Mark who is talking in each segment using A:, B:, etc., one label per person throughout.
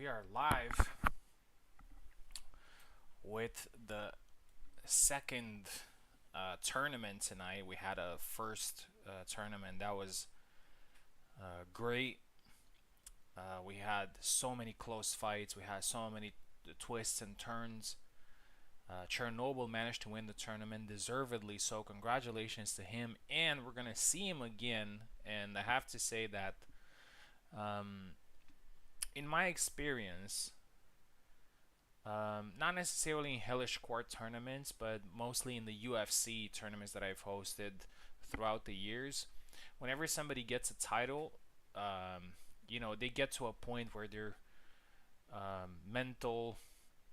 A: we are live with the second tournament tonight. We had a first tournament that was great. We had so many close fights. We had so many twists and turns. Chernobyl managed to win the tournament deservedly, so congratulations to him. And we're gonna see him again. And I have to say that, um, in my experience, not necessarily in Hellish Quart tournaments, but mostly in the UFC tournaments that I've hosted throughout the years. Whenever somebody gets a title, they get to a point where their mental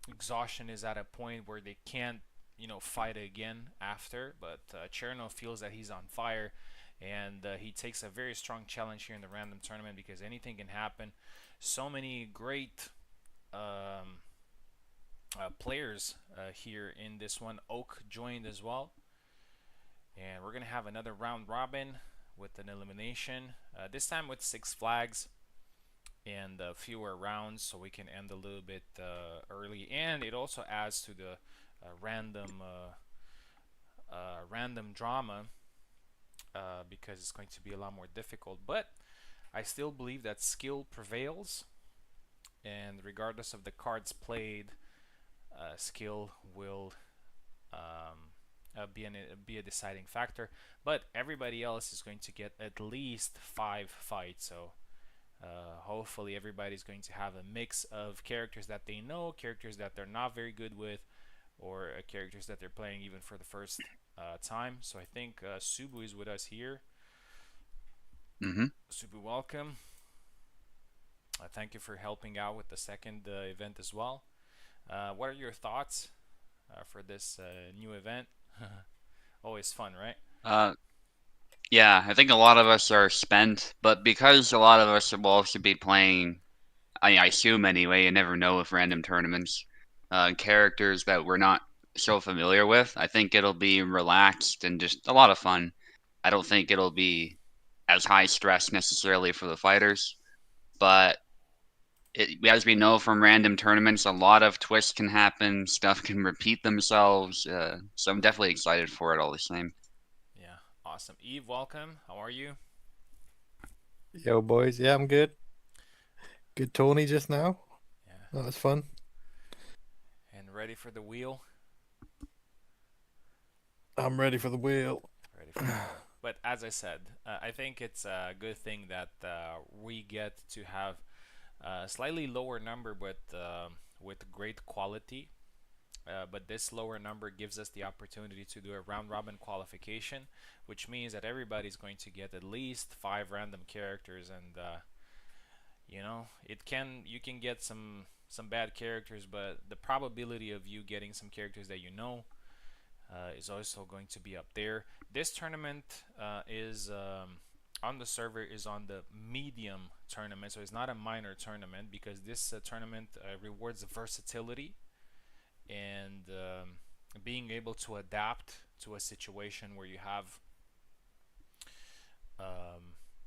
A: exhaustion is at a point where they can't, fight again after. But Cherno feels that he's on fire, and he takes a very strong challenge here in the random tournament because anything can happen. So many great players here in this one. Oak joined as well, and we're gonna have another round robin with an elimination. This time with 6 flags and fewer rounds, so we can end a little bit early. And it also adds to the random drama because it's going to be a lot more difficult. But I still believe that skill prevails, and regardless of the cards played, skill will be a deciding factor. But everybody else is going to get at least 5 fights, so hopefully everybody's going to have a mix of characters that they know, characters that they're not very good with, or characters that they're playing even for the first time. So I think Subu is with us here.
B: Mm-hmm.
A: Subu, welcome. Thank you for helping out with the second event as well. What are your thoughts for this new event? Always fun, right?
B: Uh, yeah, I think a lot of us are spent, but because a lot of us will also be playing, I assume anyway, you never know with random tournaments, characters that we're not so familiar with, I think it'll be relaxed and just a lot of fun. I don't think it'll be as high stress necessarily for the fighters, but as we know from random tournaments, a lot of twists can happen, stuff can repeat themselves, so I'm definitely excited for it all the same.
A: Yeah, awesome. Eve, welcome. How are you?
C: Yo, boys. Yeah, I'm good. Good Tony just now.
A: Yeah,
C: That was fun.
A: and ready for the wheel?
C: I'm ready for the wheel.
A: Ready for the wheel. But as I said, I think it's a good thing that we get to have a slightly lower number, but with great quality. But this lower number gives us the opportunity to do a round robin qualification, which means that everybody's going to get at least 5 random characters, and you can get some bad characters, but the probability of you getting some characters that is also going to be up there. This tournament is on the server is on the medium tournament, so it's not a minor tournament because this tournament rewards versatility and being able to adapt to a situation where you have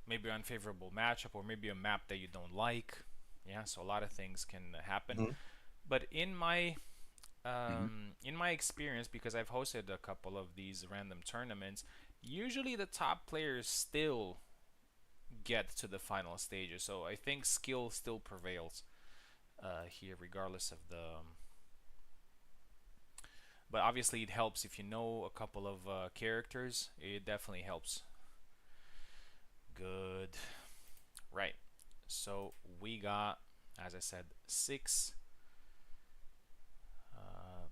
A: maybe an unfavorable matchup or maybe a map that you don't like. Yeah, so a lot of things can happen.
C: Mhm.
A: But
B: Mhm.
A: in my experience, because I've hosted a couple of these random tournaments, usually the top players still get to the final stages. So I think skill still prevails here, regardless of the. But obviously, it helps if you know a couple of characters. It definitely helps. Good. Right. So we got, as I said, 6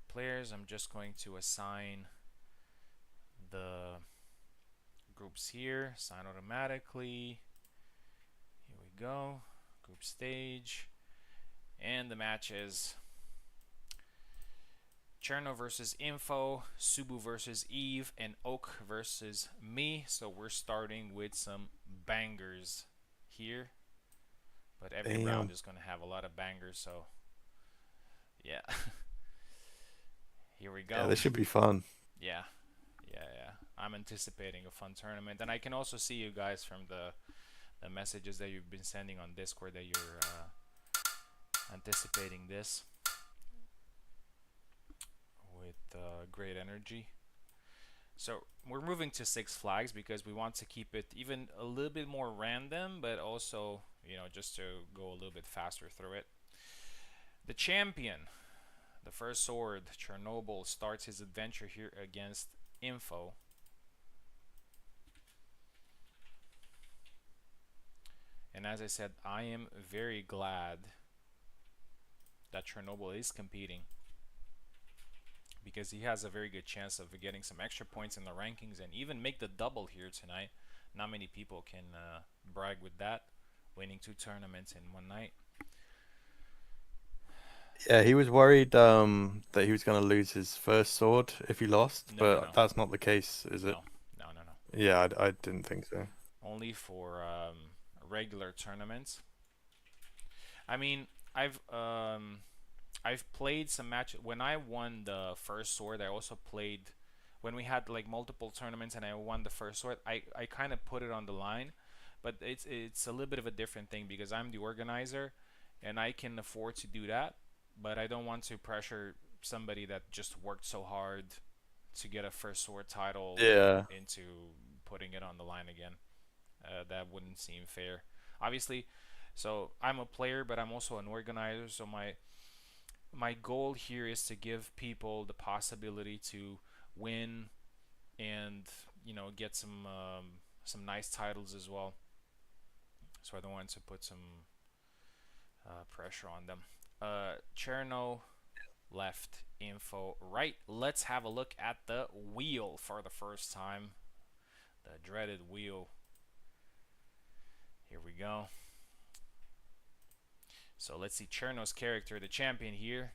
A: players. I'm just going to assign the groups here. Assign automatically. Here we go. Group stage. And the match is Cherno versus Info, Subu versus Eve, and Oak versus me. So we're starting with some bangers here. But every round
C: Damn.
A: is going to have a lot of bangers. So, yeah. Here we
C: Yeah,
A: go.
C: this should be fun.
A: Yeah. Yeah, yeah. I'm anticipating a fun tournament. And I can also see you guys from the messages that you've been sending on Discord that anticipating this with great energy. So we're moving to Six Flags because we want to keep it even a little bit more random, but also, just to go a little bit faster through it. The champion, the first sword, Chernobyl, starts his adventure here against Info. And as I said, I am very glad that Chernobyl is competing, because he has a very good chance of getting some extra points in the rankings and even make the double here tonight. Not many people can brag with that, winning 2 tournaments in one night.
C: Yeah, he was worried that he was going to lose his first sword if he lost, but
A: No.
C: that's not the case, is it?
A: No.
C: Yeah, I didn't think so.
A: Only for regular tournaments. I mean, I've played some matches. When I won the first sword, I also played when we had like multiple tournaments and I won the first sword. I kind of put it on the line, but it's a little bit of a different thing because I'm the organizer and I can afford to do that, but I don't want to pressure somebody that just worked so hard to get a first sword title into putting it on the line again. That wouldn't seem fair. Obviously, so I'm a player, but I'm also an organizer. So my goal here is to give people the possibility to win and get some nice titles as well. So I don't want to put some pressure on them. Cherno left, Info right. Let's have a look at the wheel for the first time. The dreaded wheel. Here we go. So let's see Cherno's character, the champion here.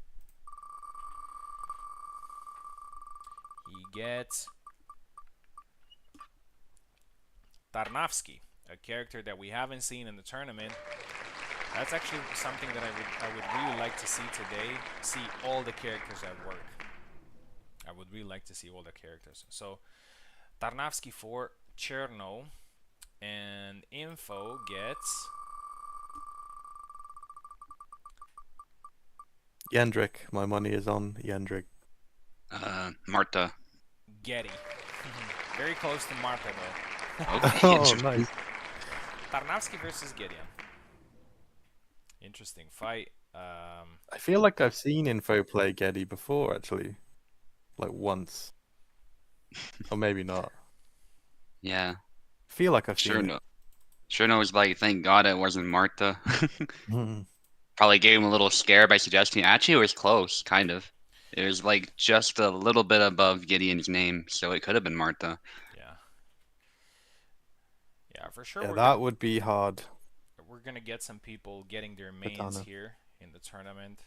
A: He gets Tarnavsky, a character that we haven't seen in the tournament. That's actually something that I would really like to see today. See all the characters at work. I would really like to see all the characters. So Tarnavsky for Cherno, and Info gets
C: Yendrik. My money is on Yendrik.
B: Marta.
A: Getty. Very close to Marta though.
B: Okay,
C: Oh, nice.
A: Tarnavsky versus Gideon. Interesting fight.
C: I feel like I've seen Info play Getty before, actually. Like once. Or maybe not.
B: Yeah.
C: I feel like I've seen it.
B: Cherno was like, thank God it wasn't Marta.
C: Mhm.
B: Probably gave him a little scare by suggesting. Actually, it was close, kind of. It was like just a little bit above Gideon's name, so it could have been Marta.
A: Yeah, for sure.
C: Yeah, that would be hard.
A: We're gonna get some people getting their mains here in the tournament.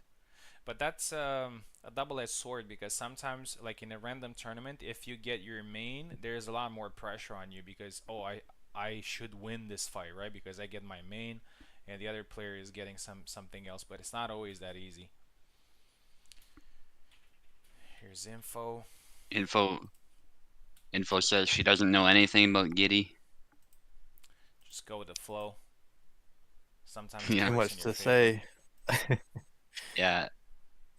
A: But that's a double-edged sword, because sometimes, like in a random tournament, if you get your main, there's a lot more pressure on you because, oh, I should win this fight, right? Because I get my main, and the other player is getting something else. But it's not always that easy. Here's Info.
B: Info says she doesn't know anything about Giddy.
A: Just go with the flow. Sometimes
C: too much to say.
B: Yeah.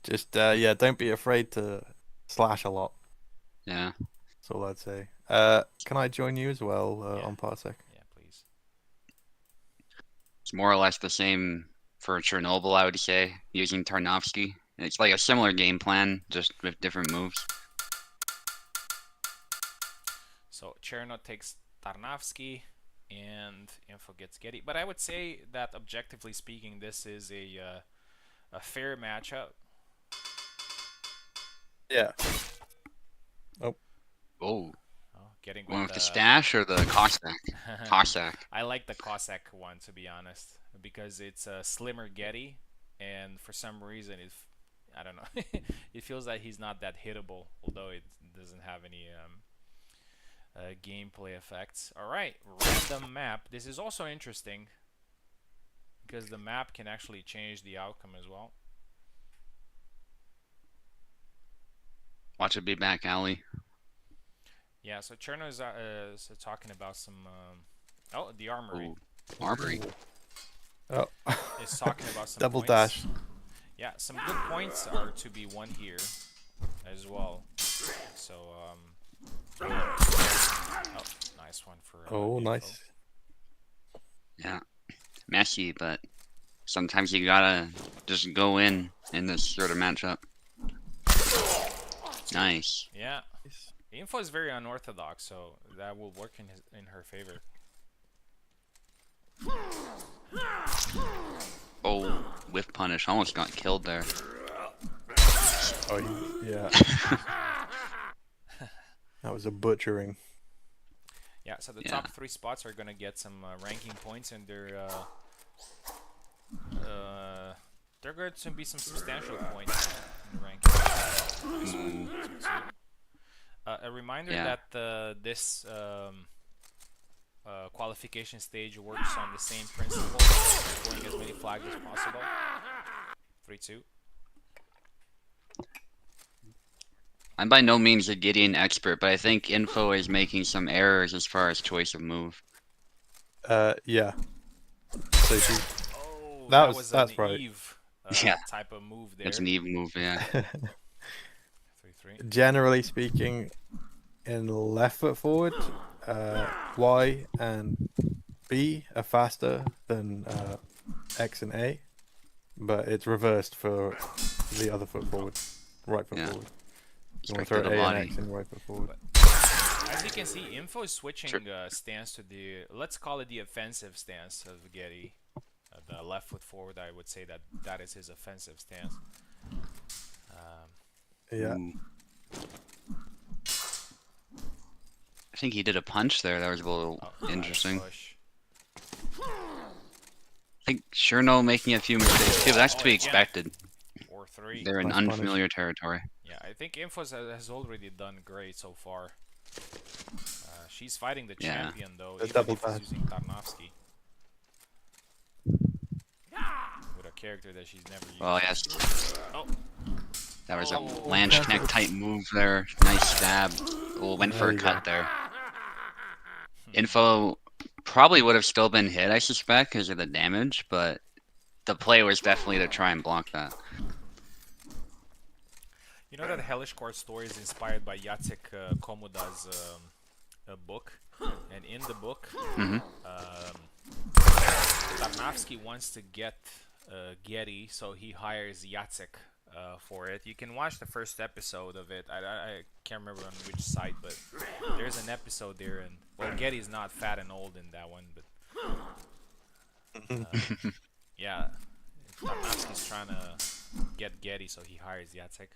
C: Just don't be afraid to slash a lot.
B: Yeah.
C: That's all I'd say. Can I join you as well on Parsec?
A: Yeah, please.
B: It's more or less the same for Chernobyl, I would say, using Tarnavsky. It's like a similar game plan, just with different moves.
A: So Cherno takes Tarnavsky, and Info gets Getty. But I would say that, objectively speaking, this is a fair matchup.
C: Yeah.
B: Oh.
A: Getting
B: one with the stash or the Cossack? Cossack.
A: I like the Cossack one, to be honest, because it's a slimmer Getty, and for some reason I don't know, it feels like he's not that hittable, although it doesn't have any gameplay effects. Alright, random map. This is also interesting because the map can actually change the outcome as well.
B: Watch it be back alley.
A: Yeah, so Cherno is talking about some the armory.
B: Ooh, armory.
C: Oh.
A: Is talking about some
C: double
A: points.
C: dash.
A: Yeah, some good points are to be won here as well. So, oh, nice one for
C: Oh,
A: Info.
C: nice.
B: Yeah, messy, but sometimes you gotta just go in this sort of matchup. Nice.
A: Yeah, Info is very unorthodox, so that will work in her favor.
B: Oh, whiff punish. Almost got killed there.
C: Oh, yeah. That was a butchering.
A: Yeah, so the
B: Yeah.
A: top 3 spots are gonna get some ranking points, and they're going to be some substantial points in the ranking. A reminder
B: Yeah.
A: that this qualification stage works on the same principle, scoring as many flags as possible. 3-2.
B: I'm by no means a Gideon expert, but I think Info is making some errors as far as choice of move.
C: Yeah. So she,
A: Oh,
C: That
A: was
C: that's
A: an
C: right.
A: Eve
B: Yeah.
A: type of move there.
B: It's an even move, yeah.
A: 3-3.
C: Generally speaking, in left foot forward, Y and B are faster than X and A, but it's reversed for the other foot forward, right foot
B: Yeah.
C: forward. You want
B: Straight
C: to
B: to
C: throw
B: the
C: A and
B: body.
C: X in right foot forward.
A: As you can see, Info is switching stance to the, let's call it the offensive stance of Getty. The left foot forward, I would say that is his offensive stance.
C: Yeah.
B: Ooh. I think he did a punch there. That was a little interesting.
A: Push.
B: I think Cherno making a few mistakes too, but that's to be
A: again.
B: expected.
A: 4-3.
B: They're in
C: Nice punish.
B: unfamiliar territory.
A: Yeah, I think Info has already done great so far. She's fighting the
B: Yeah.
A: champion though,
C: The
A: even
C: double
A: if he's
C: pass.
A: using Tarnowski. With a character that she's never used.
B: Well, yes.
A: Oh.
B: That was a
A: Oh.
B: Lange Connect type move there. Nice stab. Oh, went for
C: There
B: a
C: you
B: cut there. Info probably would have still been hit, I suspect, because of the damage, but the play was definitely to try and block that.
A: You know that Hellish Quart story is inspired by Jacek Komoda's book, and in the book, Tarnowski wants to get Getty, so he hires Jacek for it. You can watch the first episode of it. I can't remember on which site, but there's an episode there, and well, Getty's not fat and old in that one, but yeah, Tarnowski's trying to get Getty, so he hires Jacek.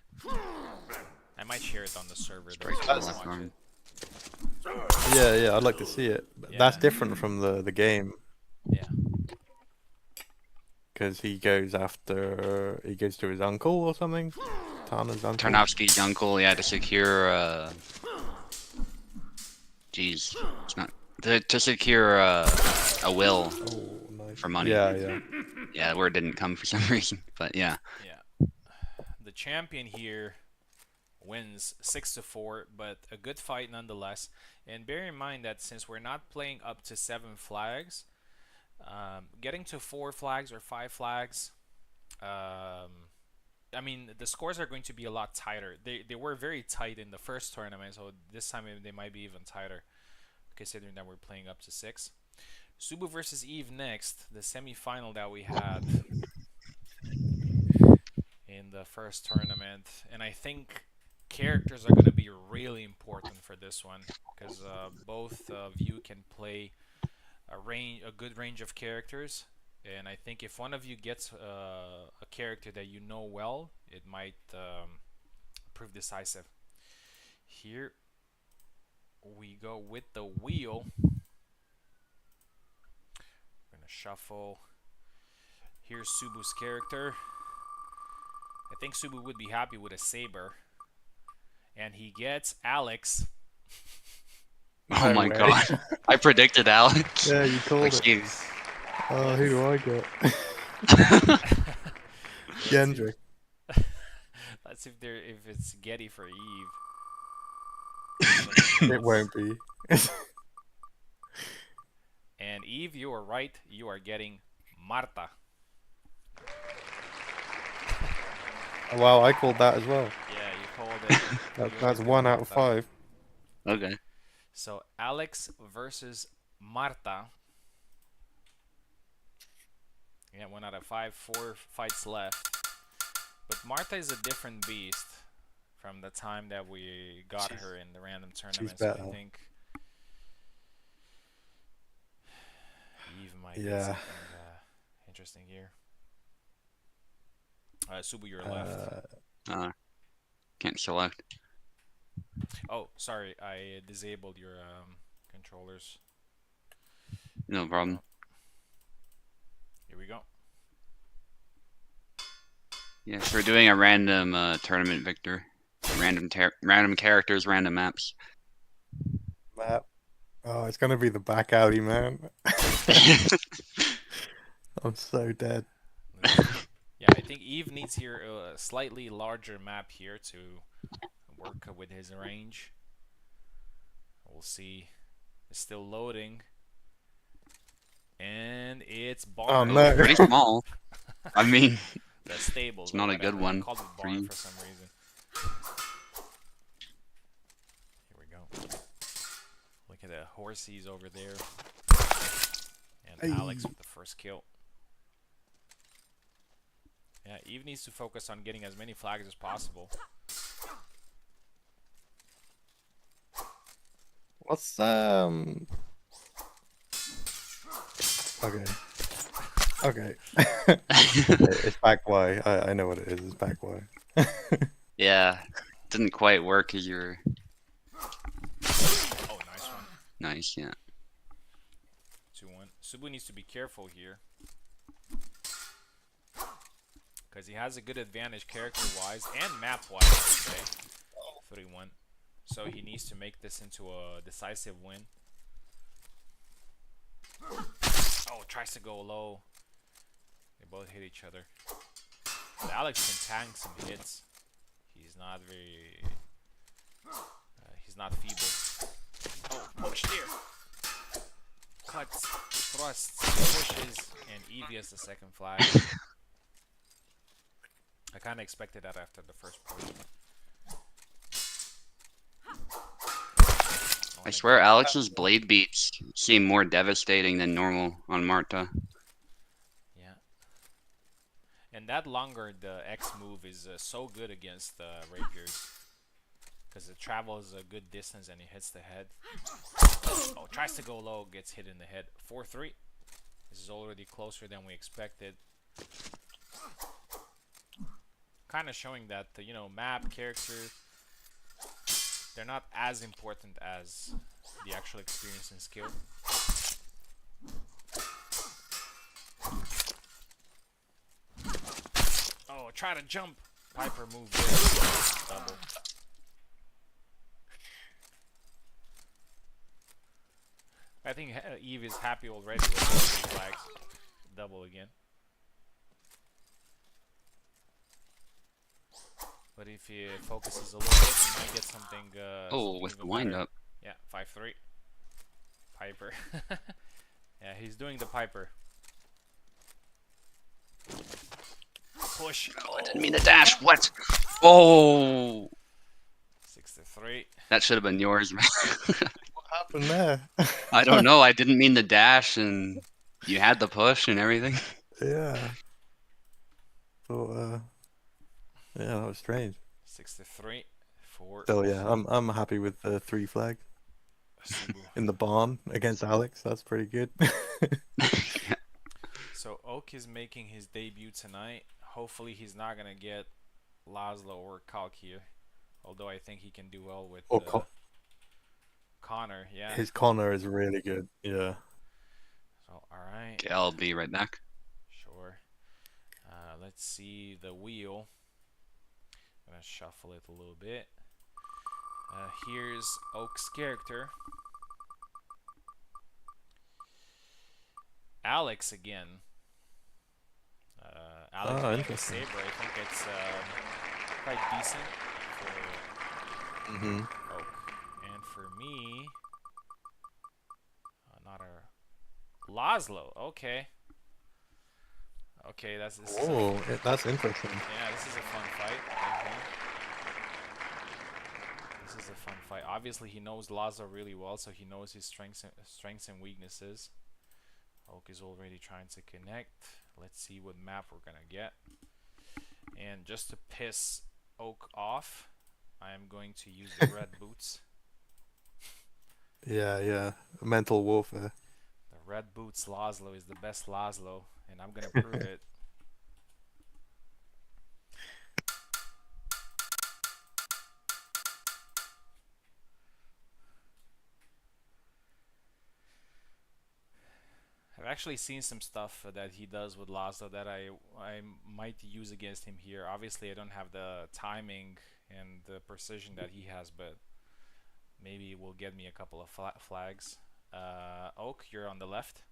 A: I might share it on the server.
B: Straight to the left arm.
C: Yeah, I'd like to see it. But
A: Yeah.
C: That's different from the game
A: Yeah.
C: because he goes to his uncle or something. Tana's uncle.
B: Tarnowski's uncle, yeah, to secure, jeez, it's not, to secure, a will
C: Oh, nice.
B: for money.
C: Yeah.
B: Yeah, the word didn't come for some reason, but yeah.
A: Yeah. The champion here wins 6-4, but a good fight nonetheless. And bear in mind that since we're not playing up to 7 flags, getting to 4 flags or 5 flags, I mean, the scores are going to be a lot tighter. They were very tight in the first tournament, so this time they might be even tighter, considering that we're playing up to 6. Subu versus Eve next, the semi-final that we had in the first tournament, and I think characters are going to be really important for this one because both of you can play a good range of characters, and I think if one of you gets a character that you know well, it might prove decisive. Here we go with the wheel. We're gonna shuffle. Here's Subu's character. I think Subu would be happy with a saber. And he gets Alex.
B: Oh
C: No
B: my
C: way.
B: god. I predicted Alex.
C: Yeah, you called it.
B: Excuse.
C: Oh, who do I get? Gendry.
A: Let's see if it's Getty for Eve.
C: It won't be.
A: And Eve, you are right. You are getting Marta.
C: Wow, I called that as well.
A: Yeah, you called it. You
C: That's
A: always get
C: 1 out of
A: Marta.
C: 5.
B: Okay.
A: So Alex versus Marta. Yeah, 1 out of 5. 4 fights left. But Marta is a different beast from the time that we got
C: She's
A: her in the random
C: she's
A: tournament. So I
C: better.
A: think Eve might get
C: Yeah.
A: something interesting here. Subu, you're left.
B: Can't select.
A: Oh, sorry, I disabled your controllers.
B: No
A: There we
B: problem.
A: go. Here we go.
B: Yeah, so we're doing a random tournament, Victor. Random characters, random maps.
C: Map. Oh, it's gonna be the back alley, man. I'm so dead.
A: Yeah, I think Eve needs here a slightly larger map here to work with his range. We'll see. It's still loading. And it's
C: Oh
A: barn.
C: no.
B: Pretty small. I mean,
A: The stables
B: it's
A: or
B: not a
A: whatever.
B: good
A: I
B: one
A: called it
B: for
A: barn
B: you.
A: for some reason. Here we go. Look at the horsies over there. And
C: Hey.
A: Alex with the first kill. Yeah, Eve needs to focus on getting as many flags as possible.
C: What's Okay. Okay. It's back Y. I know what it is. It's back Y.
B: Yeah, didn't quite work as you were
A: Oh, nice one.
B: nice. Yeah.
A: 2-1. Subu needs to be careful here. Because he has a good advantage character-wise and map-wise, I would say. 3-1. So he needs to make this into a decisive win. Oh, tries to go low. They both hit each other. But Alex can tank some hits. He's not very... he's not feeble. Oh, push there. Cuts, thrusts, pushes, and Evie has the second flag. I kind of expected that after the first push.
B: I swear Alex's blade beats seem more devastating than normal on Marta.
A: Yeah. And that longer, the X move is so good against rapiers. Because it travels a good distance and it hits the head. Oh, tries to go low, gets hit in the head. 4-3. This is already closer than we expected. Kind of showing that, you know, map, character, they're not as important as the actual experience and skill. Oh, try to jump. Piper move there. Double. I think Eve is happy already with those 3 flags. Double again. But if he focuses a little bit, he might get something.
B: Oh, with the
A: even
B: wind
A: better.
B: up.
A: Yeah, 5-3. Piper. Yeah, he's doing the Piper. Push.
B: Oh, I didn't mean to dash. What? Oh,
A: 6-3.
B: that should have been yours, man.
C: What happened there?
B: I don't know. I didn't mean to dash, and you had the push and everything.
C: Yeah. So yeah, that was strange.
A: 6-3. 4.
C: So yeah, I'm happy with the 3 flags
A: Subu.
C: in the barn against Alex. That's pretty good.
A: So Oak is making his debut tonight. Hopefully he's not gonna get Laszlo or Kalk here. Although I think he can do well with
C: Or
A: Connor. Yeah.
C: his Connor is really good. Yeah.
A: So alright.
B: Okay, I'll be right back.
A: Sure. Let's see the wheel. I'm gonna shuffle it a little bit. Here's Oak's character. Alex again. Alex with the
C: interesting.
A: saber. I think it's quite decent for Oak. And for me, not a Laszlo. Okay. Okay,
C: Oh, that's interesting.
A: yeah, this is a fun fight. Mhm. This is a fun fight. Obviously, he knows Lazo really well, so he knows his strengths and weaknesses. Oak is already trying to connect. Let's see what map we're gonna get. And just to piss Oak off, I am going to use the red boots.
C: Yeah, yeah. Mental warfare.
A: The red boots Laszlo is the best Laszlo, and I'm gonna prove it. I've actually seen some stuff that he does with Laszlo that I might use against him here. Obviously, I don't have the timing and the precision that he has, but maybe it will get me a couple of flags. Oak, you're on the left.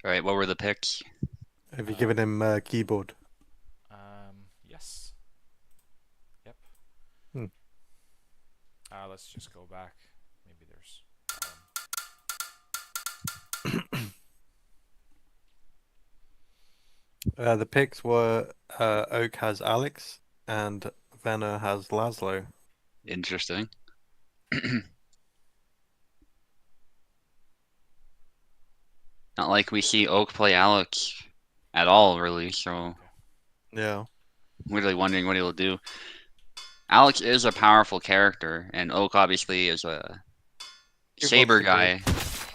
B: All right, what were the picks?
C: Have you given him a keyboard?
A: Yes. Yep.
C: Hmm.
A: Let's just go back. Maybe there's.
C: The picks were Oak has Alex and Venner has Laszlo.
B: Interesting. Not like we see Oak play Alex at all, really, so
C: Yeah.
B: I'm really wondering what he'll do. Alex is a powerful character, and Oak obviously is a
C: He
B: saber
C: wants to
B: guy,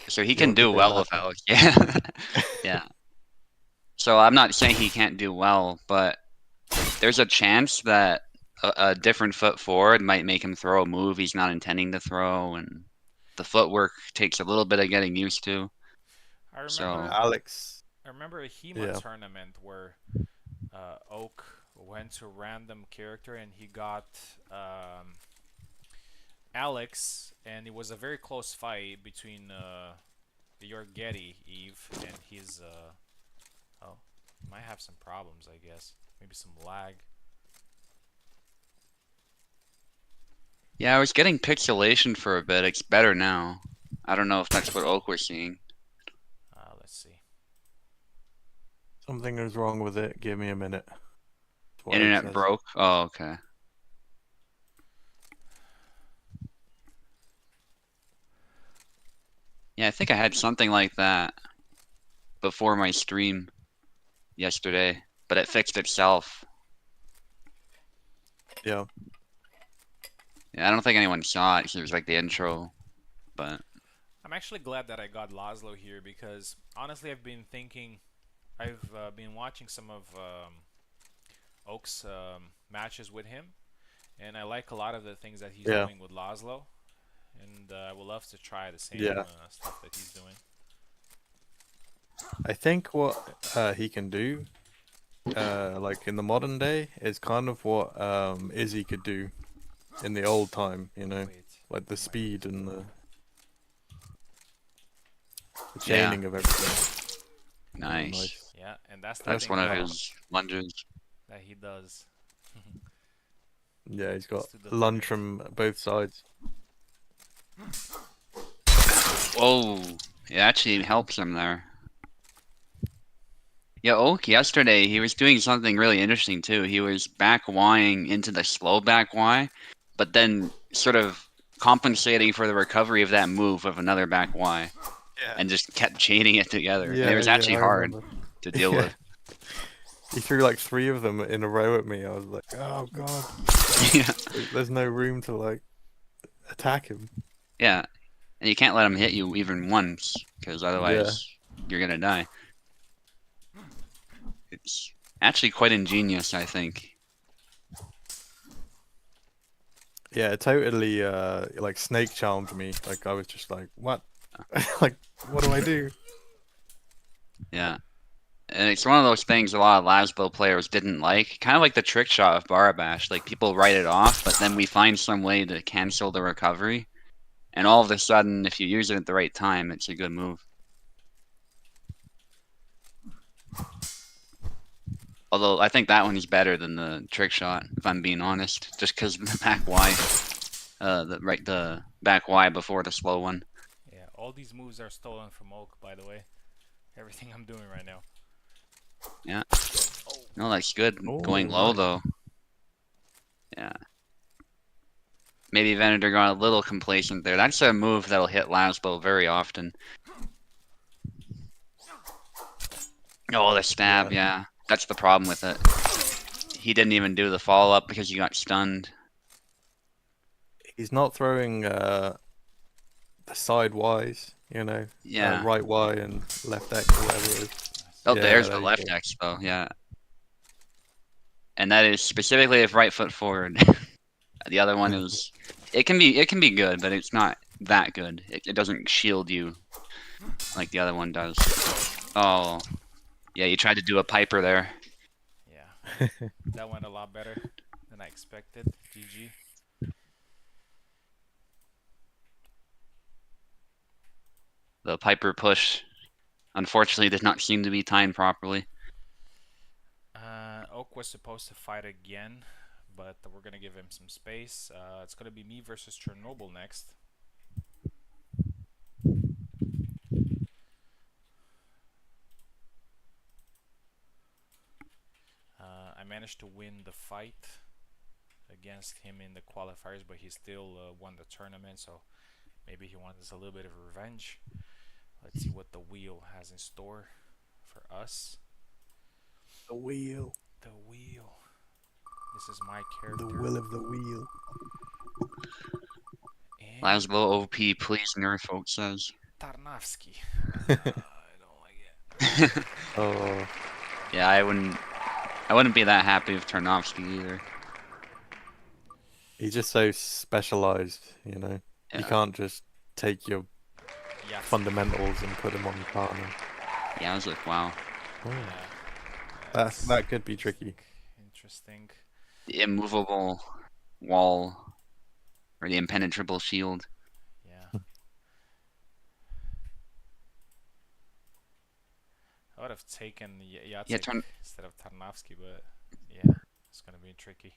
B: so he
C: He
B: can
C: wants to
B: do
C: go
B: well with
C: back.
B: Alex. Yeah. Yeah. So I'm not saying he can't do well, but there's a chance that a different foot forward might make him throw a move he's not intending to throw, and the footwork takes a little bit of getting used to.
A: I remember.
B: So
C: Alex.
A: I remember a HEMA
C: Yeah.
A: tournament where Oak went to a random character and he got Alex, and it was a very close fight between your Getty Eve and his. Oh, he might have some problems, I guess. Maybe some lag.
B: yeah, I was getting pixelation for a bit. It's better now. I don't know if that's what Oak was seeing.
A: Let's see.
C: Something is wrong with it. Give me a minute. That's what Oak
B: Internet
C: says.
B: broke. Oh, okay. Yeah, I think I had something like that before my stream yesterday, but it fixed itself.
C: Yeah.
B: Yeah, I don't think anyone saw it 'cause it was like the intro, but
A: I'm actually glad that I got Laszlo here because honestly, I've been thinking. I've been watching some of Oak's matches with him, and I like a lot of the things that he's
C: Yeah.
A: doing with Laszlo, and I would love to try the same
C: Yeah.
A: stuff that he's doing.
C: I think what he can do, like in the modern day, is kind of what Izzy could do in the old time. You know,
A: Wait,
C: like the speed and the
B: yeah,
C: chaining of everything.
B: nice.
A: yeah, and that's the
B: That's
A: thing
B: one of
A: that,
B: his lunges.
A: that he does.
C: Yeah, he's got
A: to the
C: lunge
A: limit.
C: from both sides.
B: Oh, it actually helps him there. Yeah, Oak yesterday he was doing something really interesting too. He was back Ying into the slow back Y, but then sort of compensating for the recovery of that move with another back Y,
C: Yeah.
B: and just kept chaining it together. And it
C: Yeah,
B: was
C: yeah,
B: actually
C: I
B: hard
C: remember.
B: to deal
C: Yeah.
B: with.
C: He threw like 3 of them in a row at me. I was like, oh god.
B: Yeah,
C: There's no room to like attack him.
B: yeah, and you can't let him hit you even once, because otherwise you're gonna die. It's actually quite ingenious, I think.
C: Yeah, it totally like snake charmed me. Like I was just like, what? Like, what do I do?
B: Yeah. And it's one of those things a lot of Lasbo players didn't like. Kind of like the trick shot of Barabash. Like, people write it off, but then we find some way to cancel the recovery. And all of a sudden, if you use it at the right time, it's a good move. Although, I think that one is better than the trick shot, if I'm being honest. Just because the back Y. The back Y before the slow one.
A: Yeah, all these moves are stolen from Oak, by the way. Everything I'm doing right now.
B: Yeah.
A: Oh,
B: No, that's good.
C: Oh,
B: Going low
C: nice.
B: though. Yeah. Maybe Venator got a little complacent there. That's a move that'll hit Laszlo very often. Oh, the stab,
C: Yeah.
B: yeah. That's the problem with it. He didn't even do the follow-up because he got stunned.
C: He's not throwing the sidewise,
B: Yeah.
C: right Y and left X or whatever it is.
B: Oh,
C: Yeah,
B: there's the
C: there you
B: left
C: go.
B: X though, yeah. And that is specifically if right foot forward. The other one is it can be good, but it's not that good. It doesn't shield you like the other one does. Oh, yeah, you tried to do a Piper there.
A: yeah. That went a lot better than I expected. GG.
B: The Piper push, unfortunately, did not seem to be timed properly.
A: Oak was supposed to fight again, but we're gonna give him some space. It's gonna be me versus Chernobyl next. I managed to win the fight against him in the qualifiers, but he still won the tournament, so maybe he wants a little bit of revenge. Let's see what the wheel has in store for us.
C: The wheel.
A: The wheel. This is my
C: The
A: character.
C: will of the wheel.
A: And
B: Laszlo OP, please nerf, Oak says.
A: Tarnavsky. I don't like it.
C: Oh,
B: Yeah, I wouldn't be that happy with Tarnovsky either.
C: he's just so specialized, You
B: Yeah.
C: can't just take your
A: Yeah.
C: fundamentals and put them on the partner.
B: Yeah, I was like, wow.
C: Oh,
A: Yeah.
C: that could be tricky.
A: Interesting.
B: The immovable wall or the impenetrable shield.
A: Yeah. I would have taken Jacek
B: Yeah,
A: instead of Tarnavsky, but yeah, it's gonna be tricky.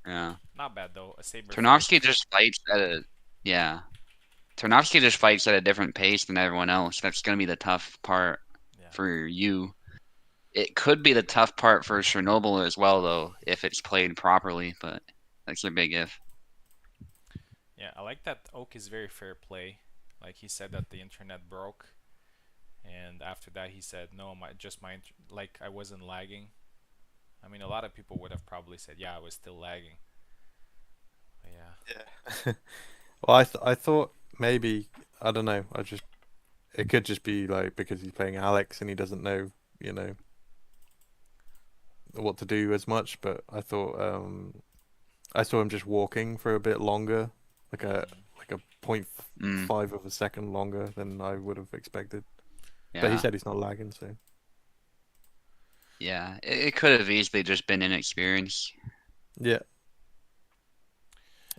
B: yeah.
A: Not bad though. A saber.
B: Tarnovsky just fights at a yeah. Tarnovsky just fights at a different pace than everyone else. That's gonna be the tough part
A: Yeah.
B: for you. It could be the tough part for Chernobyl as well, though, if it's played properly. But that's a big if.
A: Yeah, I like that Oak is very fair play. Like he said that the internet broke, and after that he said no, like I wasn't lagging. I mean, a lot of people would have probably said yeah, I was still lagging. But yeah.
C: Yeah. Well, I thought maybe, I don't know. It could just be like because he's playing Alex and he doesn't know, what to do as much. But I thought I saw him just walking for a bit longer, like a point
B: Mm,
C: 5 of a second longer than I would have expected. But he
B: yeah,
C: said he's not lagging, so
B: yeah. It could have easily just been inexperience.
C: yeah.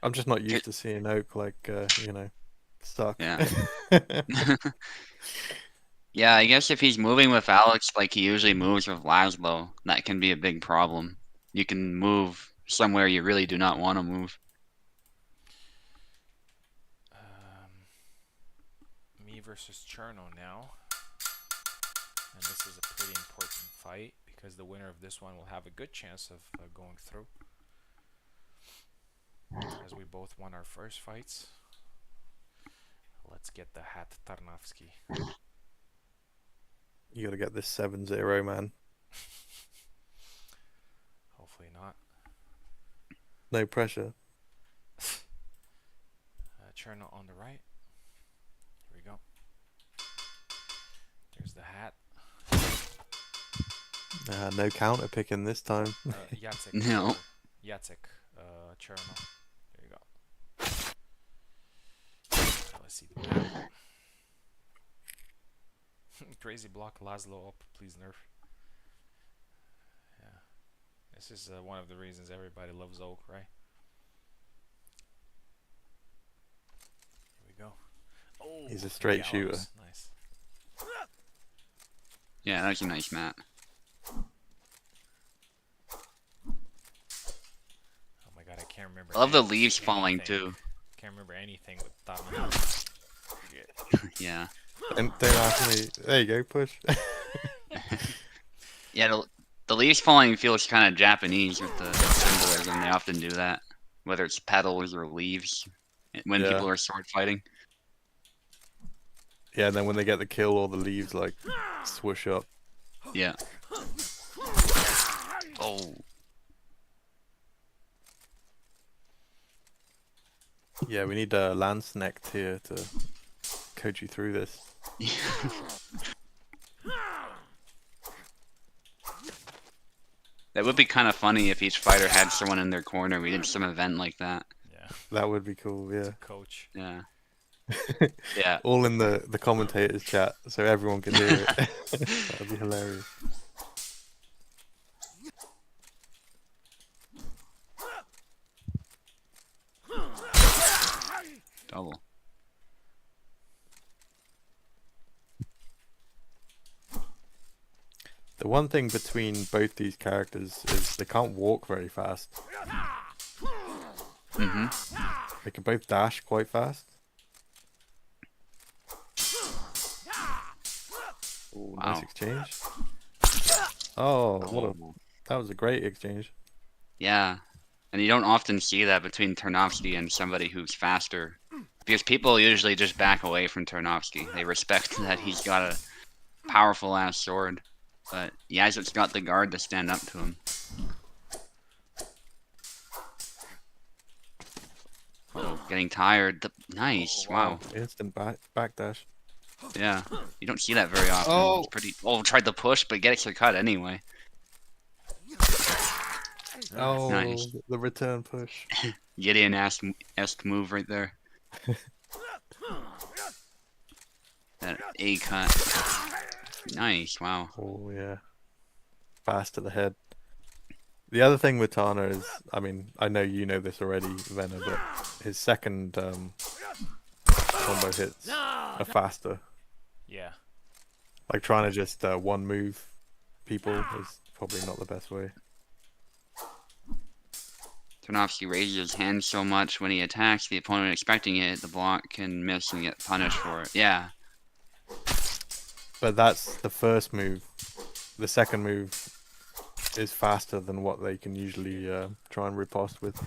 C: I'm just not used to seeing Oak suck.
B: Yeah. Yeah, I guess if he's moving with Alex like he usually moves with Laszlo, that can be a big problem. You can move somewhere you really do not want to move.
A: Me versus Cherno now, and this is a pretty important fight because the winner of this one will have a good chance of going through, as we both won our first fights. Let's get the hat, Tarnavsky.
C: You got to get this 7-0, man.
A: Hopefully not.
C: No pressure.
A: Cherno on the right. Here we go. There's the hat.
C: No counter picking this time.
A: Jacek.
B: No.
A: Jacek. Cherno. There you go. Let's see the map. Crazy block, Laszlo up. Please nerf. Yeah. This is one of the reasons everybody loves Oak, right? Here we go. Oh,
C: He's a straight shooter.
A: Nice.
B: Yeah, that's a nice map.
A: Oh my god, I can't remember.
B: I love the leaves falling
A: anything.
B: too.
A: Can't remember anything with Tarnavsky.
B: Yeah.
C: And don't ask me. There you go, push.
B: Yeah, the leaves falling feels kind of Japanese with the symbolism. They often do that, whether it's petals or leaves, when
C: Yeah.
B: people are sword fighting.
C: Yeah, and then when they get the kill, all the leaves like swoosh up.
B: Yeah. Oh.
C: Yeah, we need a lance neck here to coach you through this.
B: That would be kind of funny if each fighter had someone in their corner. We did some event like that.
A: Yeah.
C: That would be cool, yeah.
A: Coach.
B: Yeah. Yeah.
C: All in the commentators chat, so everyone can hear it. That would be hilarious.
B: Double.
C: The one thing between both these characters is they can't walk very fast.
B: Mm-hmm.
C: They can both dash quite fast. Ooh,
B: Wow.
C: nice exchange. Oh, that was a great exchange.
B: Yeah. And you don't often see that between Tarnowski and somebody who's faster. Because people usually just back away from Tarnowski. They respect that he's got a powerful ass sword. But Yazut's got the guard to stand up to him. Oh, getting tired. Nice. Wow.
C: Instant backdash.
B: Yeah. You don't see that very often.
C: Oh.
B: It's pretty. Oh, tried to push, but gets a cut anyway.
C: Oh,
B: Nice.
C: the return push.
B: Gideon-esque move right there. That A cut. Nice. Wow.
C: Oh, yeah. Fast to the head. The other thing with Tana is, I mean, I know you know this already, Venna, but his second combo hits are faster.
A: Yeah.
C: Like trying to just one move people is probably not the best way.
B: Tarnowski raises his hand so much when he attacks the opponent expecting it, the block can miss and get punished for it. Yeah.
C: But that's the first move. The second move is faster than what they can usually try and riposte with.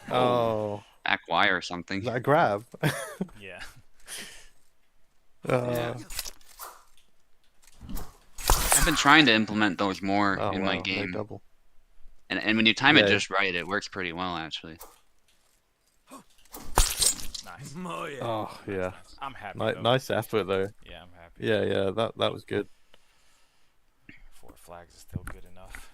C: Oh.
B: Back wire or something.
C: Is that a grab?
A: Yeah.
B: Yeah. I've been trying to implement those more in my
C: wow,
B: game.
C: no double.
B: And when you time it
C: Yeah.
B: just right, it works pretty well, actually.
A: Nice.
C: Oh, yeah.
A: I'm happy. Though.
C: Nice effort, though.
A: Yeah, I'm happy.
C: Yeah, that was good.
A: 4 flags is still good enough.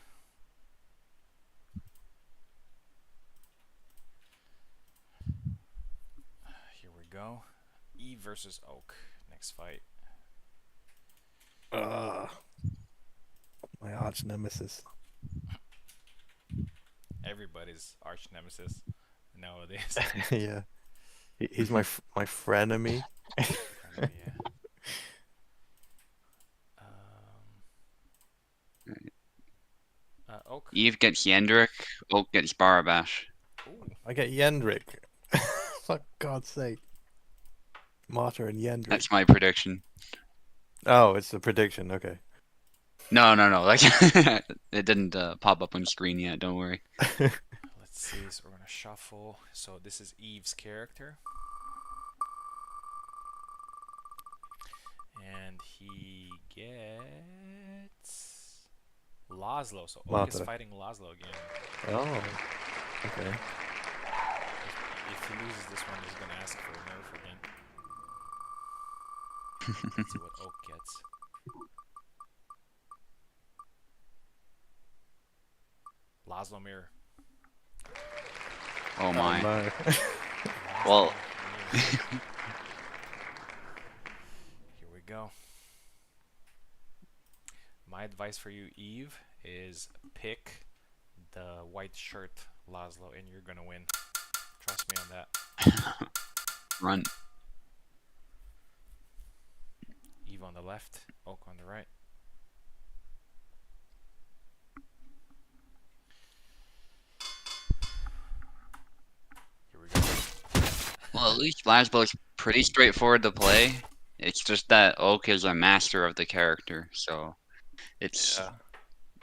A: Here we go. Eve versus Oak. Next fight.
C: My arch nemesis.
A: Everybody's arch nemesis nowadays.
C: Yeah. He's my frenemy.
A: Yeah. Oak.
B: Eve gets Yendrick, Oak gets Barabash.
A: Ooh.
C: I get Yendrick. For God's sake. Martyr and Yendrick.
B: That's my prediction.
C: Oh, it's a prediction. Okay.
B: No. Like it didn't pop up on screen yet. Don't worry.
A: Let's see. So we're gonna shuffle. So this is Eve's character, and he gets Laszlo. So Oak is
C: Martyr.
A: fighting Laszlo again.
C: Oh. Okay.
A: If he loses this one, he's gonna ask for a nerf again. Let's see what Oak gets. Laszlo mirror.
B: Oh my.
C: No.
B: Well,
A: Here we go. My advice for you, Eve, is pick the white shirt Laszlo, and you're gonna win. Trust me on that.
B: run.
A: Eve on the left, Oak on the right. Here we go.
B: Well, at least Laszlo's pretty straightforward to play. It's just that Oak is a master of the character, so it's
C: Yeah.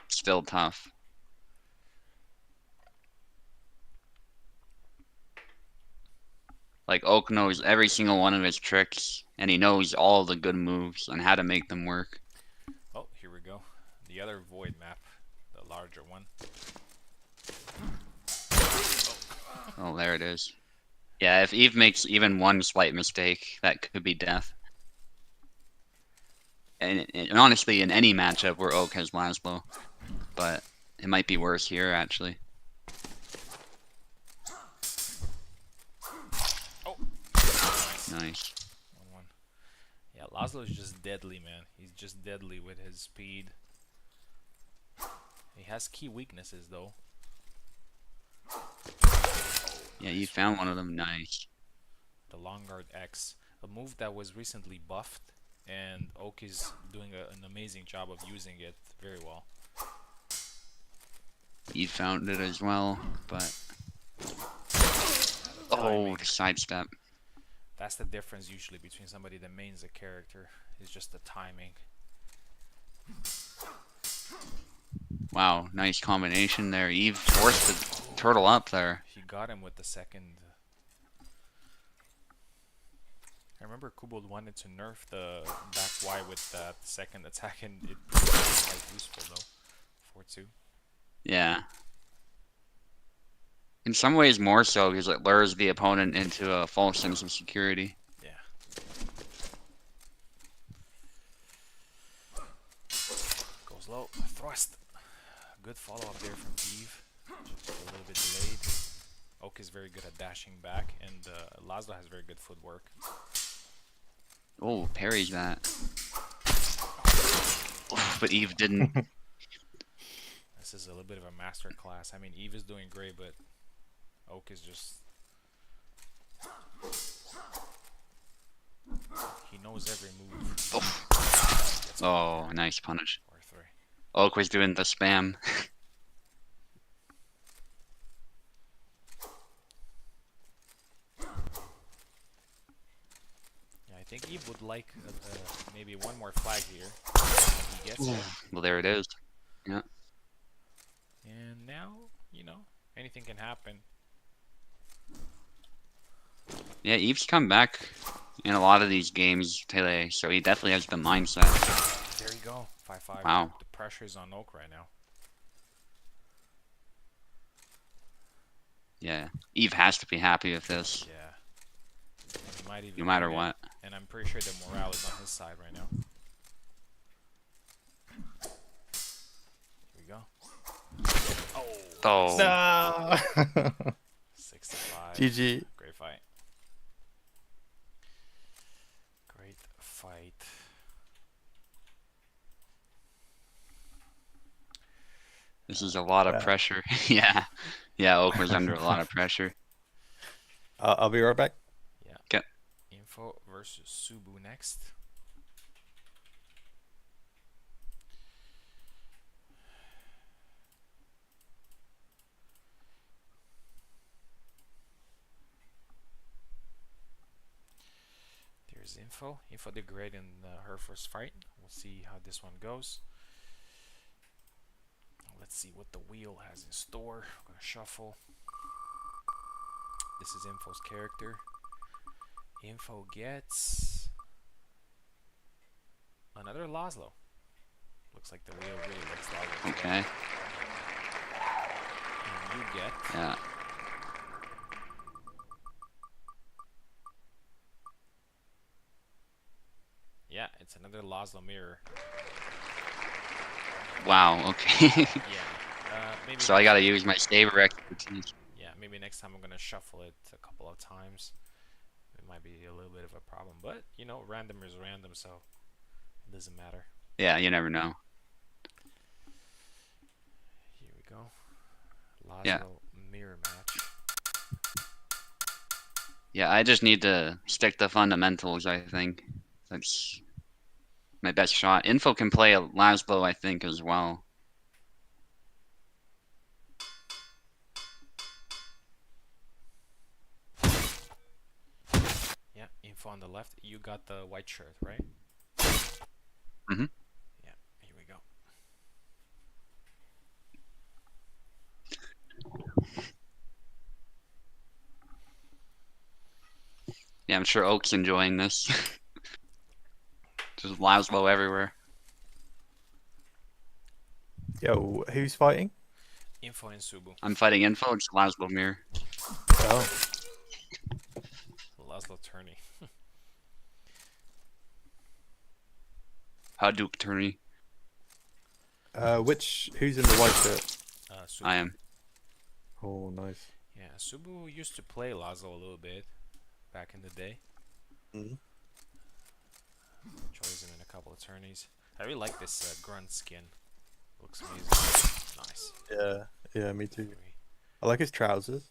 B: still tough. Like Oak knows every single one of his tricks, and he knows all the good moves and how to make them work.
A: Oh, here we go. The other void map, the larger one.
B: Oh, there it is. Yeah, if Eve makes even one slight mistake, that could be death. And honestly, in any matchup where Oak has Laszlo, but it might be worse here, actually.
A: Oh,
B: Nice.
A: 1-1. Yeah, Laszlo is just deadly, man. He's just deadly with his speed. He has key weaknesses, though.
B: Yeah, you found one of them. Nice.
A: The Long Guard X, a move that was recently buffed, and Oak is doing an amazing job of using it very well.
B: You found it as well, but oh, the sidestep.
A: That's the difference usually between somebody that mains a character. Is just the timing.
B: Wow, nice combination there. Eve forced the turtle up there.
A: He got him with the second. I remember Kubel wanted to nerf the that's why with that second attack, and it was quite useful though. 4-2.
B: Yeah. In some ways more so because it lures the opponent into a false sense of security.
A: Yeah. Goes low. Thrust. Good follow up there from Eve. Just a little bit delayed. Oak is very good at dashing back, and Laszlo has very good footwork.
B: Oh, parries that. Oh, but Eve didn't.
A: This is a little bit of a master class. I mean, Eve is doing great, but Oak is just... He knows every move.
B: Oh, oh nice punish.
A: 4-3.
B: Oak was doing the spam.
A: Yeah, I think Eve would like maybe one more flag here. He gets it.
B: Well, there it is. Yeah.
A: And now, you know, anything can happen.
B: Yeah, Eve's come back in a lot of these games today, so he definitely has the mindset.
A: There you go. 5-5.
B: Wow.
A: The pressure is on Oak right now.
B: Yeah, Eve has to be happy with this,
A: Yeah. And he might even
B: no matter
A: win it.
B: what.
A: And I'm pretty sure the morale is on his side right now. Here we go. Oh.
B: Oh,
A: 65.
C: GG.
A: Great fight. Great fight.
B: this is a lot of pressure. Yeah, yeah, Oak was under a lot of pressure.
C: I'll be right back.
A: Yeah.
B: Okay.
A: Info versus Subu next. There's Info. Info did great in her first fight. We'll see how this one goes. Let's see what the wheel has in store. I'm gonna shuffle. This is Info's character. Info gets another Laszlo. Looks like the wheel really likes Laszlo.
B: Okay.
A: And you get
B: Yeah.
A: yeah, it's another Laszlo mirror.
B: Wow. Okay.
A: Yeah. Maybe
B: So I gotta use my saber expertise.
A: yeah, maybe next time I'm gonna shuffle it a couple of times. It might be a little bit of a problem, but you know, random is random, so it doesn't matter.
B: Yeah, you never know.
A: Here we go. Laszlo
B: Yeah.
A: mirror match.
B: Yeah, I just need to stick to fundamentals, I think. That's my best shot. Info can play a Laszlo, I think, as well.
A: info on the left. You got the white shirt, right?
B: Mhm.
A: Yeah. Here we go.
B: Yeah, I'm sure Oak's enjoying this. Just Laszlo everywhere.
C: Yo, who's fighting?
A: Info and Subu.
B: I'm fighting Info. It's Laszlo Mir.
C: Oh,
A: Laszlo Tourney.
B: Hadouken Tourney.
C: who's in the white shirt?
A: Subu.
B: I am.
C: Oh, nice.
A: Yeah, Subu used to play Laszlo a little bit back in the day.
C: Mhm.
A: Chose him in a couple of tourneys. I really like this grunt skin. Looks amazing. Nice.
C: Yeah, me too. I like his trousers.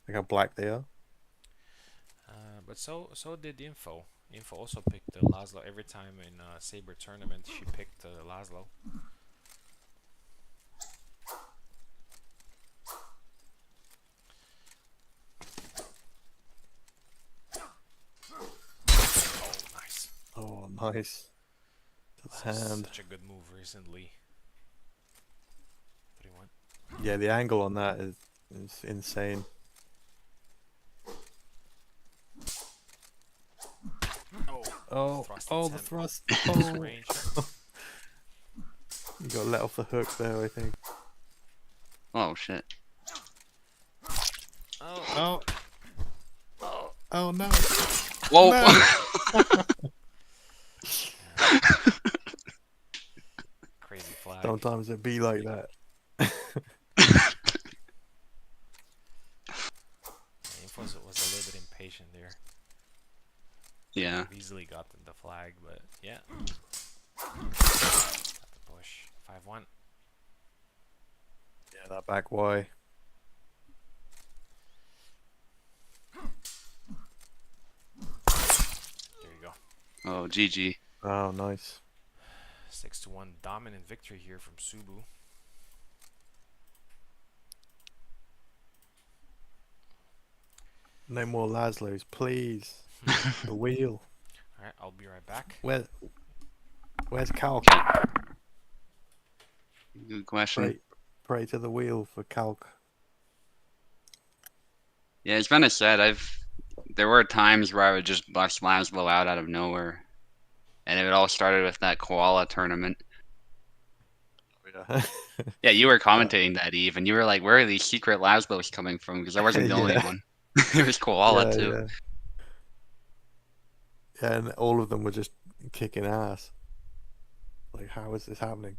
C: Like how black they are.
A: But so did Info. Info also picked Laszlo every time in Saber tournament. She picked Laszlo. Oh, nice.
C: Oh, nice. To the
A: This is
C: hand.
A: such a good move recently. 3-1.
C: Yeah, the angle on that is insane.
A: Oh,
C: Oh,
A: thrust
C: oh,
A: its
C: the
A: hand.
C: thrust.
A: Close
C: Oh,
A: range.
C: you got let off the hook there, I think.
B: Oh shit.
A: Oh,
C: Oh, oh no.
B: Whoa.
C: No.
A: crazy flag.
C: Sometimes it be like that.
A: Info was a little bit impatient there.
B: Yeah.
A: Easily got the flag, but yeah. Got the push. 5-1.
C: Yeah, that back Y.
A: There you go.
B: Oh, GG.
C: Oh, nice.
A: 6-1 dominant victory here from Subu.
C: No more Laszlo's, please. The wheel.
A: Alright, I'll be right back.
C: Where's Calc?
B: Okay. Good question.
C: Pray to the wheel for Calc.
B: Yeah, it's been said. There were times where I would just bust Laszlo out of nowhere, and it all started with that koala tournament.
C: Yeah.
B: Yeah, you were commentating that, Eve, and you were like, "Where are these secret Laszlos coming from?" Because I wasn't the only
C: Yeah.
B: one. There was koala
C: Yeah,
B: too.
C: yeah. Yeah, and all of them were just kicking ass. Like, how is this happening?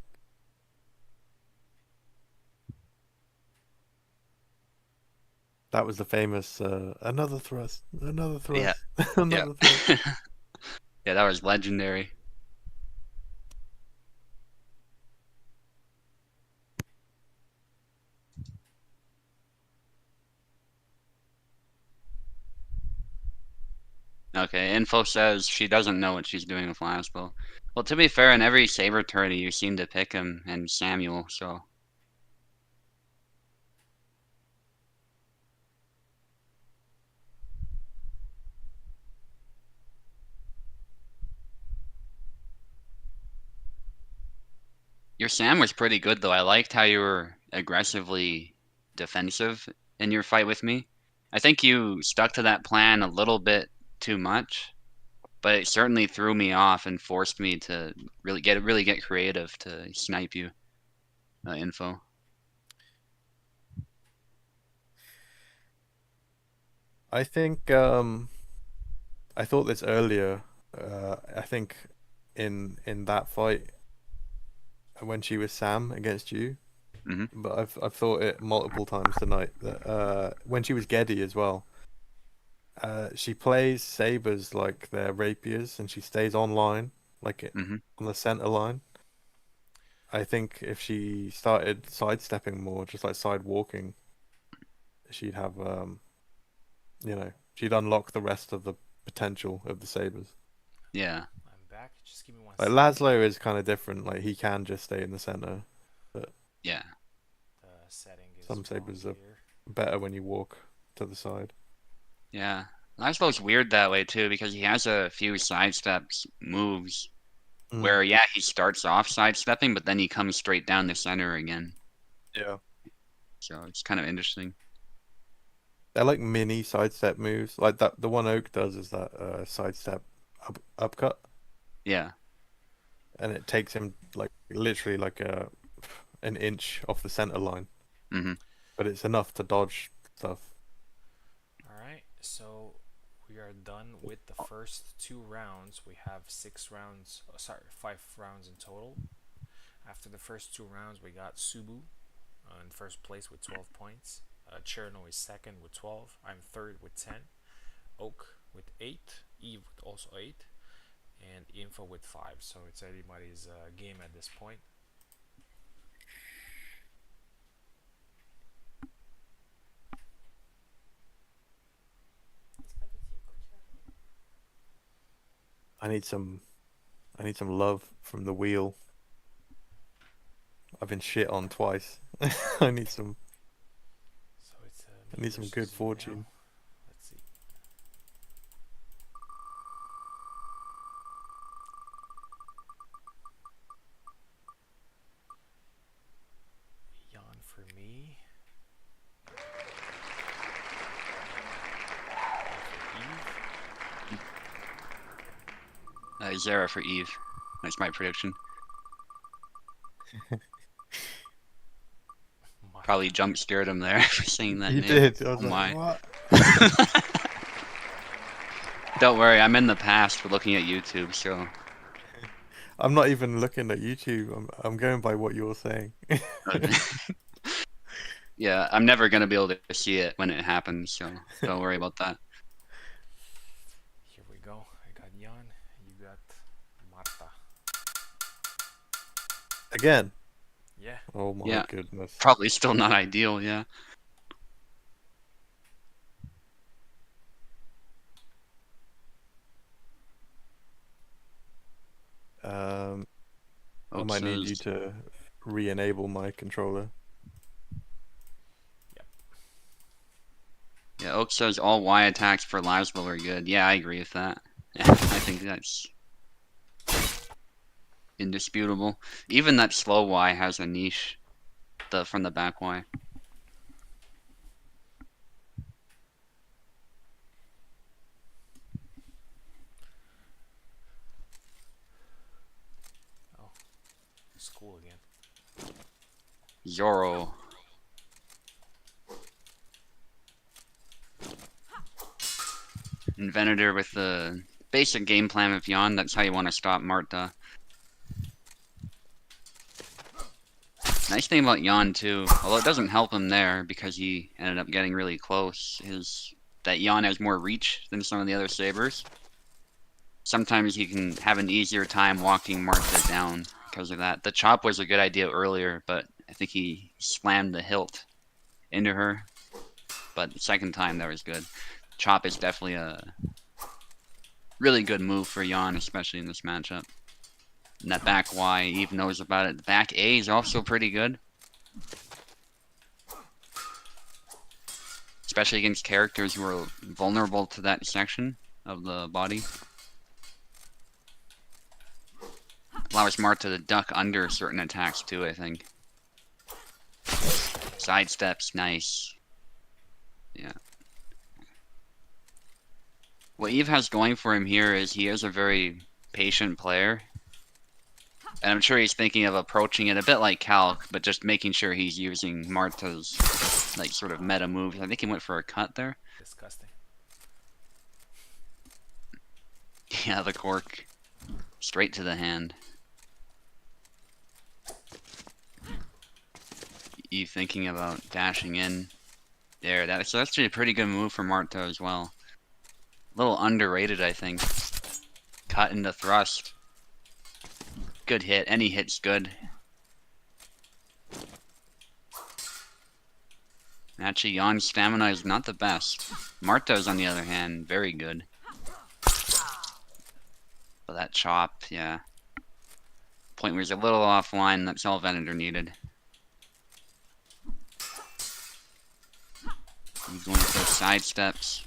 C: That was the famous another thrust, another
B: Yeah.
C: thrust,
B: Yeah.
C: another thrust.
B: Yeah, that was legendary. Okay, Info says she doesn't know what she's doing with Laszlo. Well, to be fair, in every Saber tourney, you seem to pick him and Samuel, so. Your Sam was pretty good, though. I liked how you were aggressively defensive in your fight with me. I think you stuck to that plan a little bit too much, but it certainly threw me off and forced me to really get creative to snipe you, Info.
C: I think I thought this earlier. I think in that fight when she was Sam against you,
B: Hmm.
C: but I've thought it multiple times tonight that when she was Geddy as well. She plays sabers like they're rapiers, and she stays online, like
B: Hmm.
C: on the center line. I think if she started sidestepping more, just like side walking, she'd have she'd unlock the rest of the potential of the sabers.
B: Yeah.
A: I'm back. Just give me one
C: Like
A: second.
C: Laszlo is kind of different. Like he can just stay in the center, but
B: Yeah.
A: The setting is
C: some
A: wrong
C: sabers are
A: here.
C: better when you walk to the side.
B: Yeah. Laszlo's weird that way too because he has a few sidesteps moves
C: Mm,
B: where yeah he starts off sidestepping, but then he comes straight down the center again.
C: yeah.
B: So it's kind of interesting.
C: They're like mini sidestep moves. Like that, the one Oak does is that sidestep upcut,
B: Yeah.
C: and it takes him like literally like an inch off the center line,
B: Mm-hmm.
C: but it's enough to dodge stuff.
A: Alright, so we are done with the first 2 rounds. We have 6 rounds, sorry, 5 rounds in total. After the first 2 rounds, we got Subu in first place with 12 points. Cherno is second with 12. I'm third with 10. Oak with 8. Eve with also 8. And Info with 5. So it's anybody's game at this point.
C: I need some love from the wheel. I've been shit on twice. I need some.
A: So it's
C: I need some good fortune.
A: Let's see. Yawn for me.
B: Zera for Eve. That's my prediction. Probably jump scared him there for saying that
C: You
B: name.
C: did. I was
B: Oh
C: like,
B: my.
C: what?
B: Don't worry, I'm in the past for looking at YouTube, so
C: I'm not even looking at YouTube. I'm going by what you're saying.
B: yeah, I'm never gonna be able to see it when it happens, so don't worry about that.
A: Here we go. I got Jan. You got Marta.
C: Again.
A: Yeah.
C: Oh my
B: Yeah.
C: goodness.
B: Probably still not ideal, yeah.
C: I might need you to re-enable my controller.
A: Yep.
B: Yeah, Oak says all Y attacks for Laszlo are good. Yeah, I agree with that. I think that's indisputable. Even that slow Y has a niche, from the back Y.
A: Oh, school again.
B: Zoro. Invented her with the basic game plan of Yon. That's how you want to stop Marta. Nice thing about Yon too, although it doesn't help him there because he ended up getting really close, is that Yon has more reach than some of the other sabers. Sometimes he can have an easier time walking Marta down because of that. The chop was a good idea earlier, but I think he slammed the hilt into her. But the second time that was good. Chop is definitely a really good move for Yon, especially in this matchup. And that back Y, Eve knows about it. The back A is also pretty good. Especially against characters who are vulnerable to that section of the body. Allows Marta to duck under certain attacks too, I think. Sidesteps, nice. Yeah. What Eve has going for him here is he is a very patient player. And I'm sure he's thinking of approaching it a bit like Calc, but just making sure he's using Marta's like sort of meta moves. I think he went for a cut there.
A: Disgusting.
B: Yeah, the cork. Straight to the hand. Eve thinking about dashing in. There, that's actually a pretty good move for Marta as well. A little underrated, I think. Cut into thrust. Good hit. Any hit's good. Actually, Yon's stamina is not the best. Marta's, on the other hand, very good. But that chop, yeah. Point where he's a little offline, that's all Venator needed. He's going for side steps.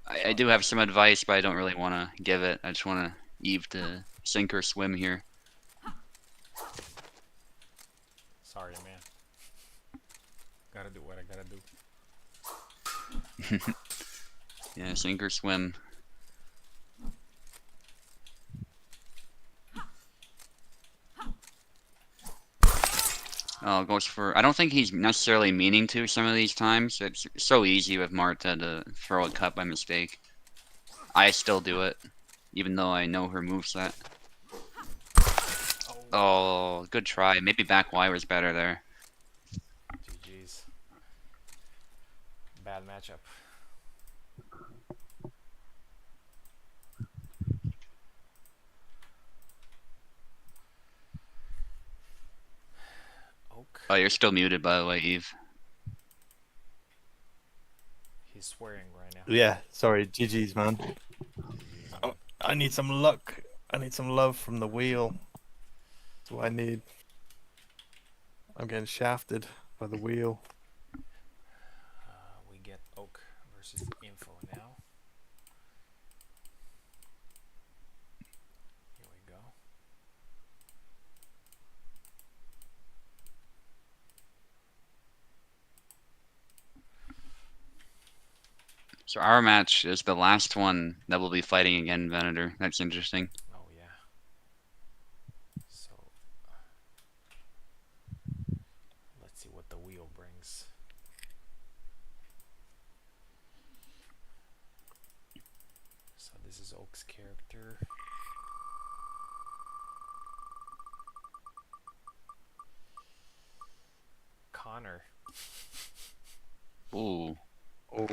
B: I do have some advice, but I don't really want to give it. I just want to Eve to sink or swim here.
A: Sorry, man. Gotta do what I gotta do.
B: Yeah, sink or swim. Oh, goes for. I don't think he's necessarily meaning to some of these times. It's so easy with Marta to throw a cut by mistake. I still do it, even though I know her moveset. Oh, good try. Maybe back Y was better there.
A: GG's. Bad matchup. Oak.
B: Oh, you're still muted, by the way, Eve.
A: He's swearing right now.
C: Yeah, sorry, GG's, man.
A: GG's, man.
C: Oh, I need some luck. I need some love from the wheel. That's what I need. I'm getting shafted by the wheel.
A: We get Oak versus Info now. Here we go.
B: So our match is the last one that we'll be fighting again, Venator. That's interesting.
A: Oh yeah. So let's see what the wheel brings. So this is Oak's character. Connor.
B: Ooh.
C: Oh,
A: And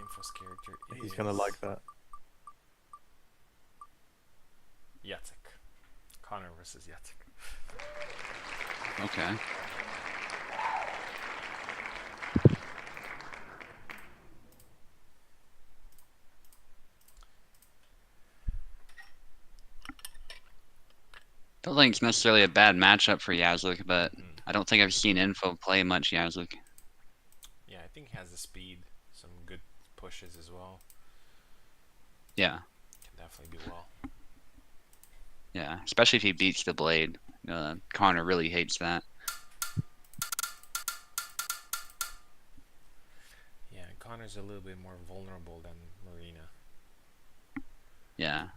A: Info's character is
C: he's gonna like that.
A: Jacek. Connor versus Jacek.
B: Okay. Don't think it's necessarily a bad matchup for Yazlik, but I don't think I've seen Info play much Yazlik.
A: Yeah, I think he has the speed, some good pushes as well.
B: Yeah,
A: Can definitely do well.
B: yeah. Especially if he beats the blade. Connor really hates that.
A: Yeah, and Connor's a little bit more vulnerable than Marina.
B: Yeah.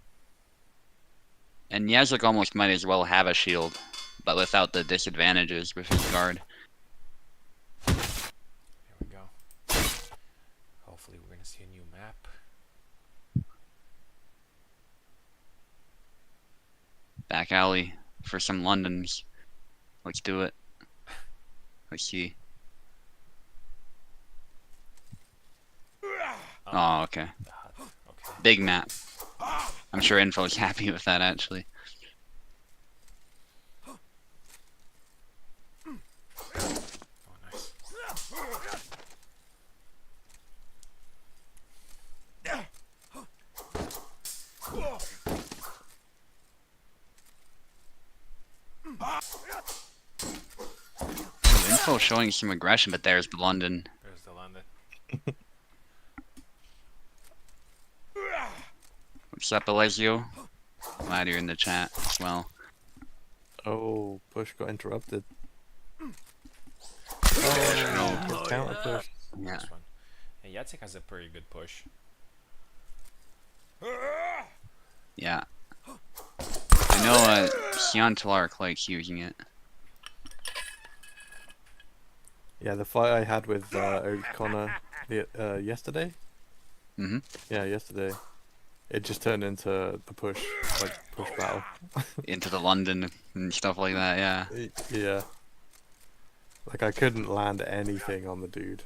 B: And Yazlik almost might as well have a shield, but without the disadvantages with his guard.
A: Here we go. Hopefully we're gonna see a new map.
B: Back alley for some Londons. Let's do it. Let's see. Oh, okay.
A: The hut. Okay.
B: Big map. I'm sure Info's happy with that, actually.
A: Oh, nice.
B: Ooh, Info showing some aggression, but there's the London.
A: There's the London.
B: What's up, Alessio? Glad you're in the chat as well.
C: Oh, push got interrupted.
B: No.
C: Oh, no, counter push.
B: Yeah.
A: Nice one. And Jacek has a pretty good push.
B: Yeah. I know Sion Talark likes using it.
C: Yeah, the fight I had with O'Connor yesterday.
B: Mm-hmm.
C: Yeah, yesterday. It just turned into the push battle.
B: Into the London and stuff like that, yeah.
C: Yeah. Like I couldn't land anything on the dude,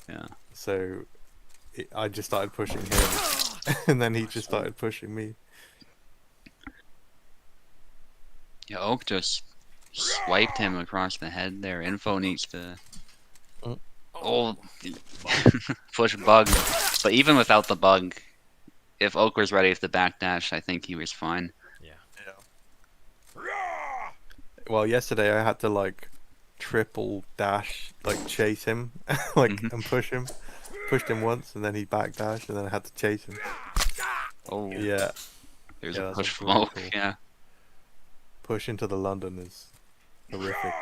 B: Yeah.
C: so I just started pushing him, and then he just started pushing me.
B: Yeah, Oak just swiped him across the head there. Info needs to... Oh, push bug. But even without the bug, if Oak was ready with the backdash, I think he was fine.
A: Yeah.
C: Well, yesterday I had to like triple dash, like chase him, like
B: Mhm.
C: and push him. Pushed him once, and then he backdashed, and then I had to chase him.
B: Oh,
C: Yeah,
B: there's
C: yeah,
B: a
C: that's
B: push smoke.
C: brutal.
B: Yeah.
C: Push into the London is horrific.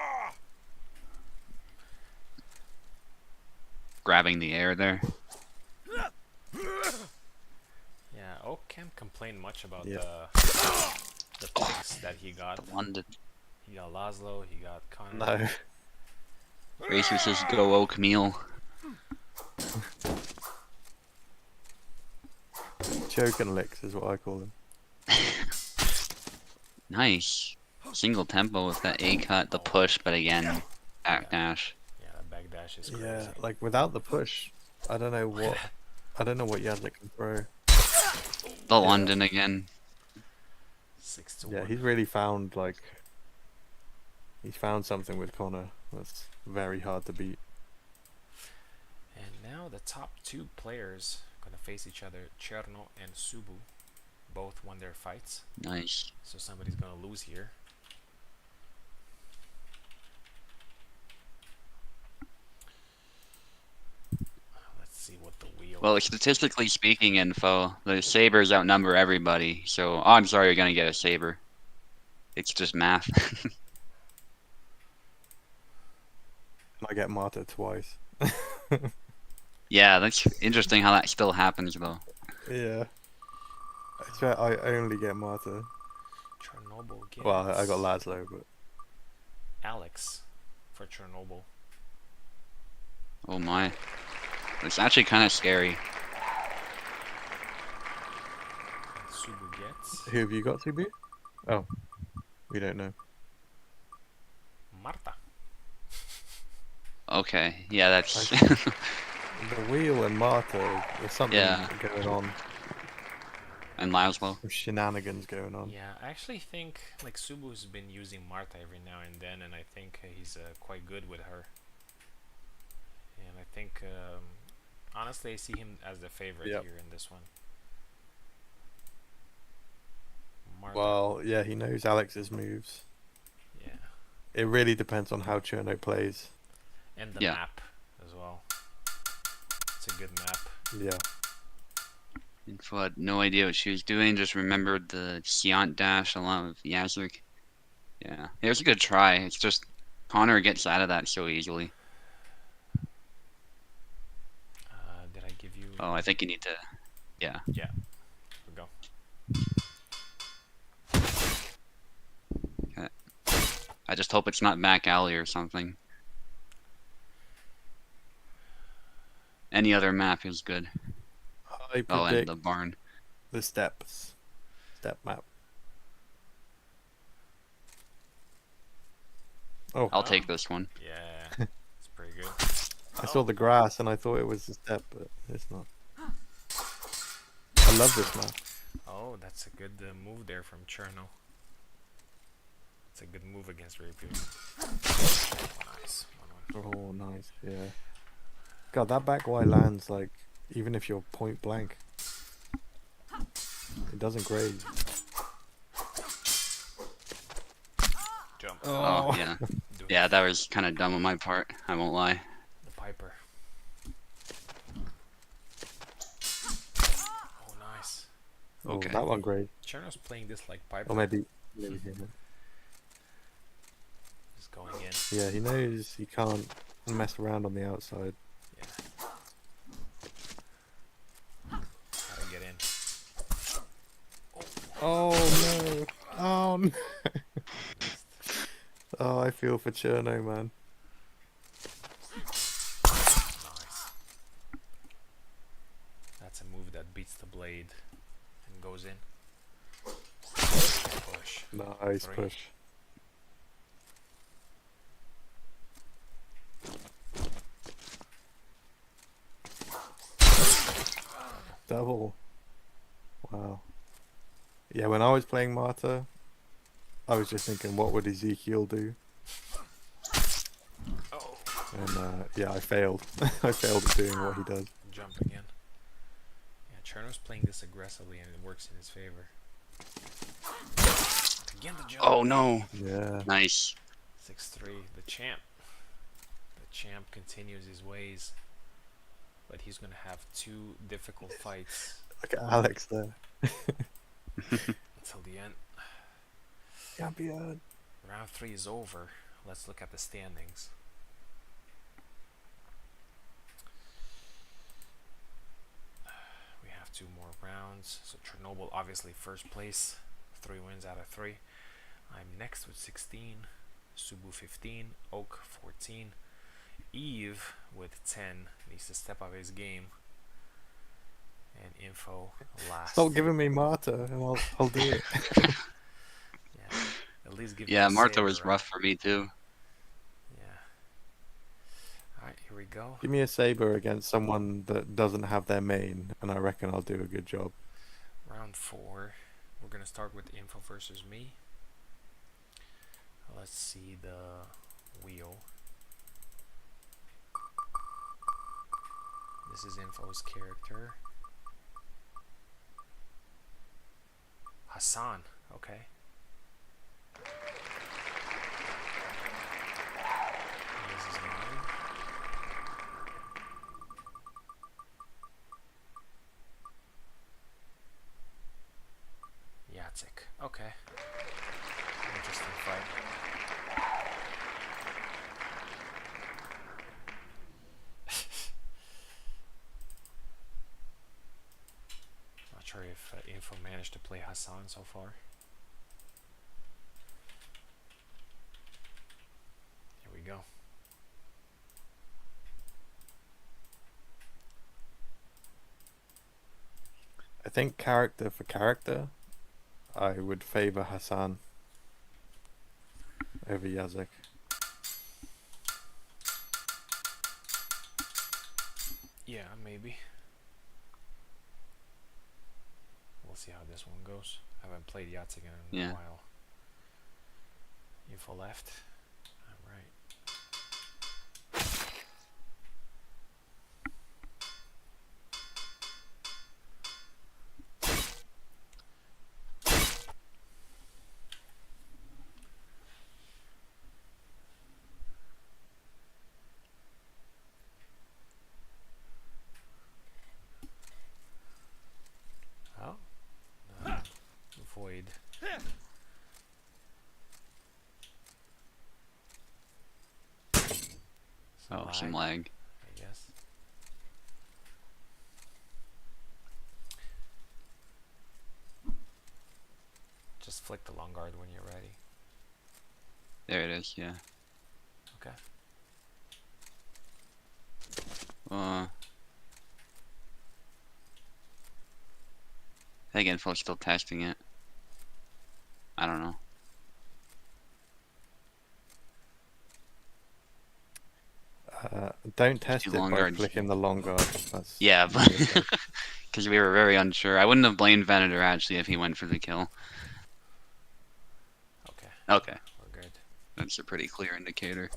B: Grabbing the air there.
A: Yeah, Oak can't complain much about
C: Yeah.
A: the picks that he got.
B: The London.
A: He got Laszlo, he got Connor.
C: No,
B: Racer says go oak meal.
C: choke and licks is what I call him.
B: Nice. Single tempo with that A cut, the push, but again, backdash.
A: Yeah, the back dash is crazy.
C: Yeah, like without the push, I don't know what Yazlik can throw.
B: The London again.
A: 6 to
C: Yeah,
A: 1.
C: he's really found he's found something with Connor that's very hard to beat.
A: And now the top 2 players gonna face each other. Cherno and Subu both won their fights,
B: Nice.
A: so somebody's gonna lose here. Let's see what the wheel.
B: Well, statistically speaking, info, the sabers outnumber everybody. So odds are you're gonna get a saber. It's just math.
C: I get Marta twice.
B: Yeah, that's interesting how that still happens though.
C: Yeah. I swear I only get Marta.
A: Chernobyl gets
C: Well, I got Laszlo, but
A: Alex for Chernobyl.
B: Oh my. It's actually kind of scary.
A: And Subu gets
C: who have you got, Subu? Oh, we don't know.
A: Marta.
B: Okay, yeah, that's
C: The wheel and Marta, there's something
B: Yeah.
C: going on.
B: and Laszlo.
C: Some shenanigans going on.
A: Yeah, I actually think like Subu's been using Marta every now and then, and I think he's quite good with her. And I think, honestly, I see him as the favorite
C: Yep.
A: here in this one. Marta.
C: Well, yeah, he knows Alex's moves.
A: Yeah,
C: It really depends on how Cherno plays.
A: and the
B: Yeah.
A: map as well. It's a good map.
C: Yeah.
B: Info had no idea what she was doing, just remembered the Siant dash along with Yazlik. Yeah, it was a good try. It's just Connor gets out of that so easily.
A: Did I give you?
B: Oh, I think you need to. Yeah.
A: Yeah. Here we go.
B: I just hope it's not back alley or something. Any other map is good.
C: I
B: Oh, and
C: predict
B: the barn.
C: the steps. Step map. Oh,
B: I'll take this one.
A: Yeah, it's pretty good.
C: I saw the grass and I thought it was the step, but it's not. I love this map.
A: Oh, that's a good move there from Cherno. It's a good move against Rapier. Nice. 1-1.
C: Oh, nice. Yeah. God, that back Y lands like even if you're point blank. It doesn't grade.
A: Jump.
B: Oh, yeah.
A: Doing
B: Yeah, that was kind of dumb on my part. I won't lie.
A: the Piper. Oh, nice.
C: Oh,
B: Okay.
C: that one grade.
A: Cherno's playing this like Piper.
C: Or maybe him.
A: Just going in.
C: Yeah, he knows he can't mess around on the outside.
A: Yeah. Gotta get in.
C: Oh no! Oh no! Oh, I feel for Cherno, man.
A: Nice. That's a move that beats the blade and goes in. Push.
C: Nice
A: 3.
C: push. Double. Wow. Yeah, when I was playing Marta, I was just thinking, what would Ezekiel do?
A: Oh.
C: And yeah, I failed. I failed at doing what he does.
A: Jump again. Yeah, Cherno's playing this aggressively and it works in his favor. Again the jump.
B: Oh no.
C: Yeah.
B: Nice.
A: 6-3. The champ. The champ continues his ways. But he's going to have 2 difficult fights
C: Look at Alex there.
A: until the end.
C: Champion.
A: Round 3 is over. Let's look at the standings. We have 2 more rounds. So Chernobyl obviously first place. 3 wins out of 3. I'm next with 16. Subu 15. Oak 14. Eve with 10 needs to step up his game. And Info last.
C: Stop giving me Marta, and I'll do it.
A: Yeah, at least give
B: Yeah,
A: me a
B: Martha
A: saber,
B: was
A: right?
B: rough for me too.
A: Yeah. Alright, here we go.
C: Give me a saber against someone that doesn't have their main, and I reckon I'll do a good job.
A: Round 4. We're gonna start with Info versus me. Let's see the wheel. This is Info's character. Hassan, okay. This is mine. Yatsik, okay. Interesting fight. Not sure if Info managed to play Hassan so far. Here we go.
C: I think character for character, I would favor Hassan over Yazek.
A: Yeah, maybe. We'll see how this one goes. I haven't played Yatsik in a while. Info left. Alright. Oh. Void.
B: Some lag.
A: I guess. Just flick the long guard when you're ready.
B: There it is, yeah.
A: Okay.
B: I think Info's still testing it. I don't know.
C: Don't test
B: do
C: it
B: long
C: by
B: guards.
C: flicking the long guard. That's
B: Yeah, but because we were very unsure. I wouldn't have blamed Venator actually if he went for the kill.
A: Okay.
B: Okay,
A: We're good.
B: that's a pretty clear indicator.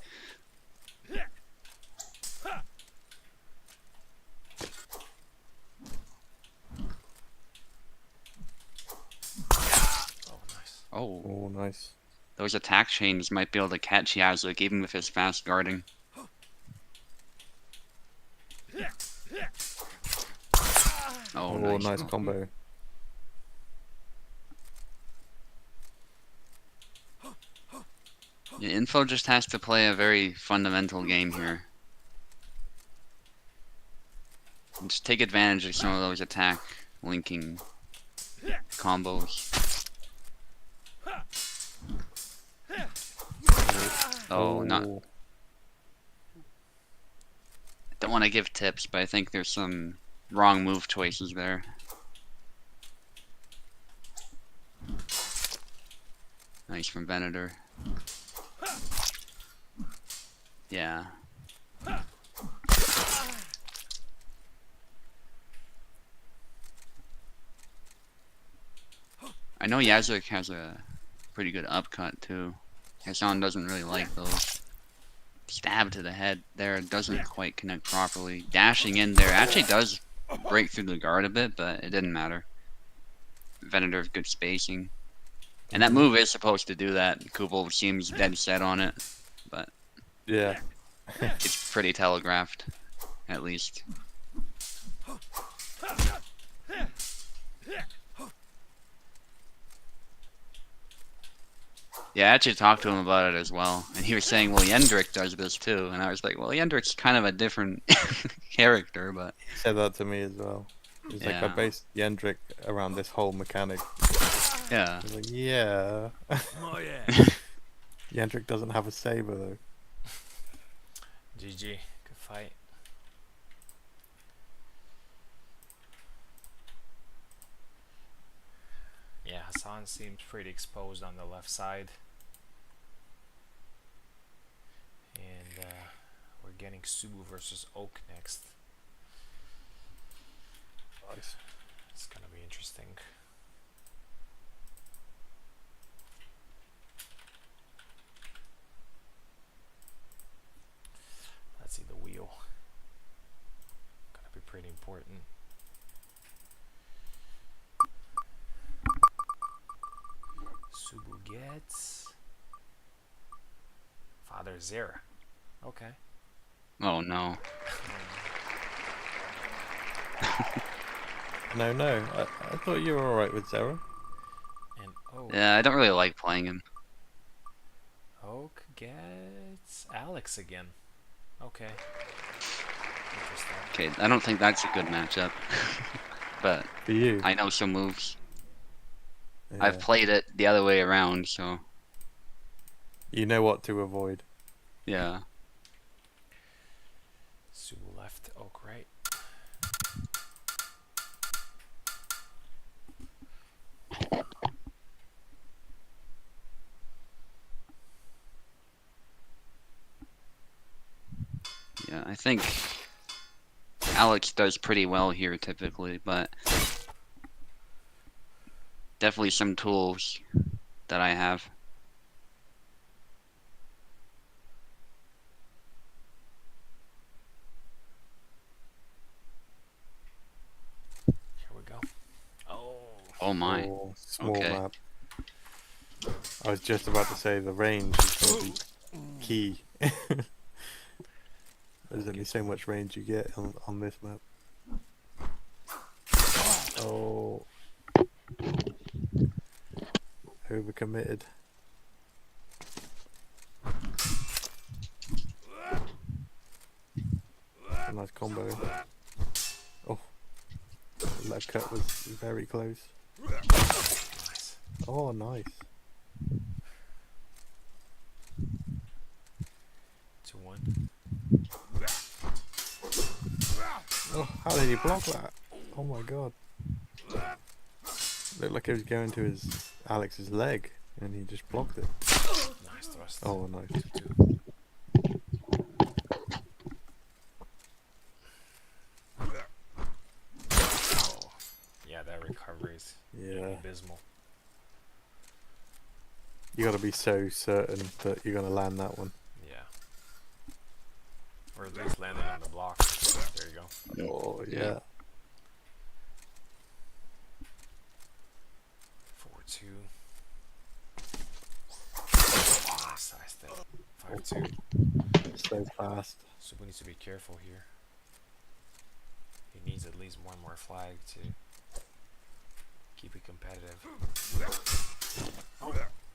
A: Oh, nice.
B: Oh,
C: oh nice.
B: those attack chains might be able to catch Yazlik even with his fast guarding. Oh,
C: Oh,
B: nice.
C: nice combo.
B: Yeah, Info just has to play a very fundamental game here. And just take advantage of some of those attack linking combos. Oh, not. Don't want to give tips, but I think there's some wrong move choices there. Nice from Venator. Yeah. I know Yazuk has a pretty good upcut too. Hassan doesn't really like those. Stab to the head there doesn't quite connect properly. Dashing in there actually does break through the guard a bit, but it didn't matter. Venator, good spacing. And that move is supposed to do that. Kubel seems dead set on it, but
C: Yeah.
B: it's pretty telegraphed, at least. Yeah, I actually talked to him about it as well, and he was saying, well, Yendrick does this too, and I was like, well, Yendrick's kind of a different character, but
C: He said that to me as well. He's like, I
B: yeah,
C: based Yendrick around this whole mechanic.
B: yeah.
C: I was like, yeah.
A: Oh yeah.
C: Yendrick doesn't have a saber though.
A: GG. Good fight. Yeah, Hassan seems pretty exposed on the left side. And we're getting Subu versus Oak next.
C: Nice.
A: It's gonna be interesting. Let's see the wheel. Gonna be pretty important. Subu gets Father Zera. Okay.
B: Oh no.
C: No. I thought you were alright with Zera.
A: And Oak.
B: Yeah, I don't really like playing him.
A: Oak gets Alex again. Okay. Interesting.
B: Okay, I don't think that's a good matchup. But
C: For you.
B: I know some moves.
C: Yeah.
B: I've played it the other way around, so
C: You know what to avoid.
B: yeah.
A: Subu left, Oak right.
B: Yeah, I think Alex does pretty well here typically, but definitely some tools that I have.
A: Here we go. Oh.
B: Oh my.
C: Or small
B: Okay.
C: map. I was just about to say the range is going to be key. There's only so much range you get on this map. Oh. Overcommitted. A nice combo. Oh. That cut was very close.
A: Nice.
C: Oh, nice.
A: 2-1.
C: Oh, how did he block that? Oh my god. Looked like it was going to his Alex's leg, and he just blocked it.
A: Nice thrust.
C: Oh, nice.
A: 2-2. Oh. Yeah, that recovery is
C: Yeah.
A: abysmal.
C: You gotta be so certain that you're gonna land that one.
A: Yeah. Or at least landed on the block. There you go.
C: Oh, yeah.
A: 4-2. Nice side step. 5-2.
C: So fast.
A: Subu needs to be careful here. He needs at least one more flag to keep it competitive.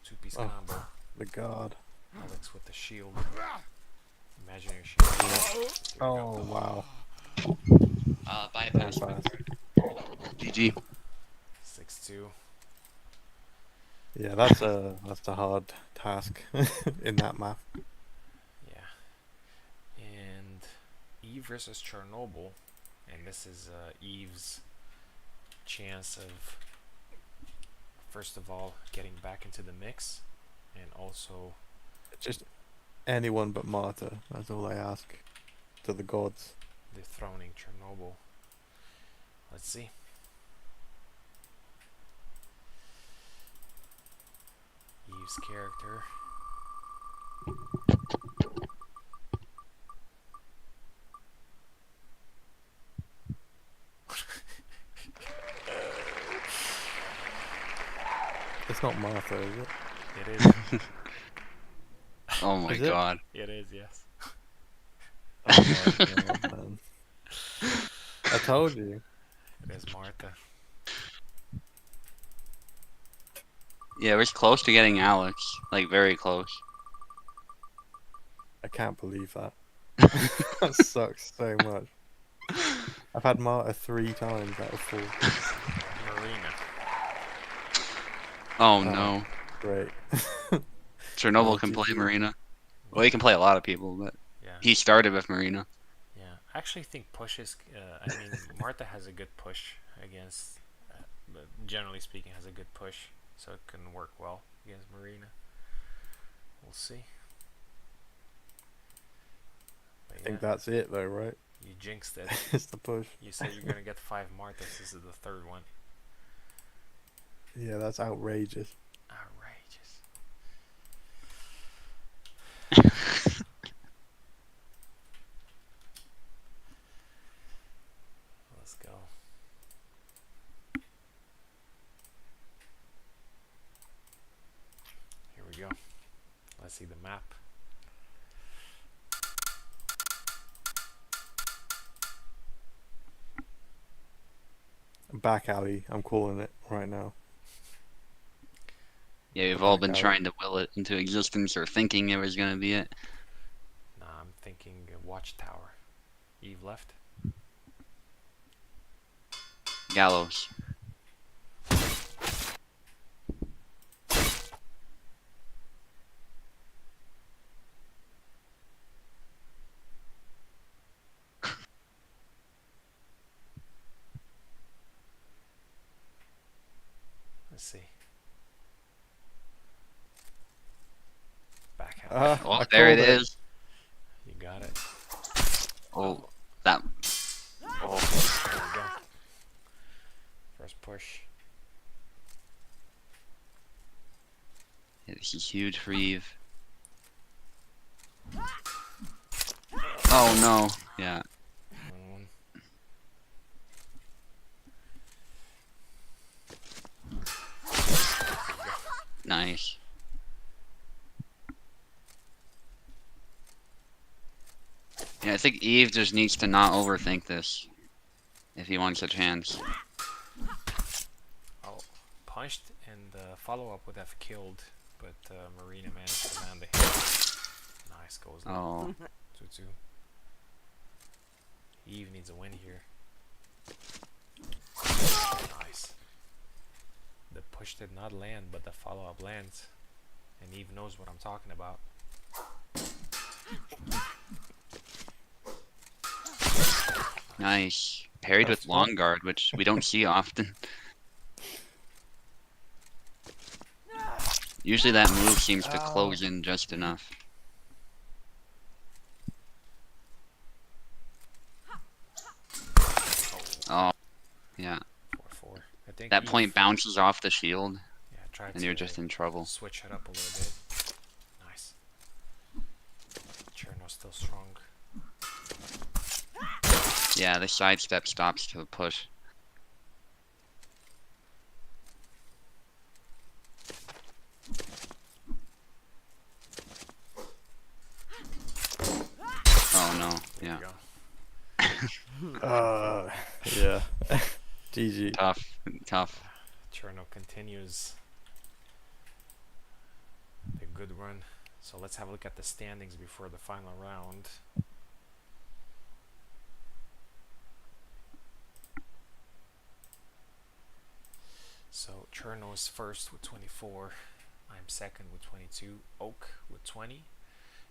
A: Two-piece
C: Oh.
A: combo.
C: The guard.
A: Alex with the shield. Imaginary shield. There we
C: Oh,
A: go.
C: wow.
B: Bypass.
C: So fast.
B: GG.
A: 6-2.
C: Yeah, that's a hard task in that map.
A: Yeah. And Eve versus Chernobyl. And this is Eve's chance of, first of all, getting back into the mix. And also,
C: Just anyone but Marta. That's all I ask to the gods.
A: dethroning Chernobyl. Let's see. Eve's character.
C: It's not Martha, is it?
A: It is.
B: Oh my
C: Is it?
B: god.
A: It is, yes.
C: Oh my god, man. I told you.
A: It is Martha.
B: Yeah, we're close to getting Alex. Like, very close.
C: I can't believe that. That sucks so much. I've had Marta 3 times out of 4.
A: Marina.
B: Oh
C: Oh,
B: no.
C: great.
B: Chernobyl
C: Well,
B: can play
C: GG.
B: Marina. Well, he can play a lot of people, but
A: Yeah.
B: he started with Marina.
A: Yeah. I actually think pushes. I mean, Martha has a good push against. But generally speaking, has a good push, so it can work well against Marina. We'll see. But
C: I
A: yeah,
C: think that's it though, right?
A: you jinxed it.
C: It's the push.
A: You said you're gonna get 5 Marthas. This is the 3rd one.
C: Yeah, that's outrageous.
A: Outrageous. Let's go. Here we go. Let's see the map.
C: Back alley, I'm calling it right now.
B: Yeah, we've all
C: Back
B: been
C: alley.
B: trying to will it into existence or thinking it was gonna be it.
A: Nah, I'm thinking Watchtower. Eve left.
B: Gallows.
A: Let's see. Back out.
B: Oh,
C: I
B: there it
C: called it.
B: is.
A: You got it.
B: Oh, that.
A: Oh, there we go. First push.
B: Yeah, this is huge for Eve. Oh no. Yeah.
A: One.
B: Nice. Yeah, I think Eve just needs to not overthink this if he wants a chance.
A: Oh, punched and the follow-up would have killed, but Marina managed to land the hit. Nice, goes
B: Oh,
A: 2-2. Eve needs a win here. Nice. The push did not land, but the follow-up lands. And Eve knows what I'm talking about.
B: nice. Parried with
C: That's
B: long guard, which we don't see often. Usually that move seems to close in just enough. Oh, yeah.
A: 4-4. I think
B: That
A: Eve,
B: point bounces off the shield,
A: yeah, tried
B: and
A: to
B: you're just in trouble.
A: switch it up a little bit. Nice. Cherno's still strong.
B: Yeah, the sidestep stops to the push. Oh no,
A: There
B: yeah.
A: we go.
C: Yeah. GG.
B: Tough, tough.
A: Cherno continues the good run. So let's have a look at the standings before the final round. So Cherno is first with 24. I'm second with 22. Oak with 20.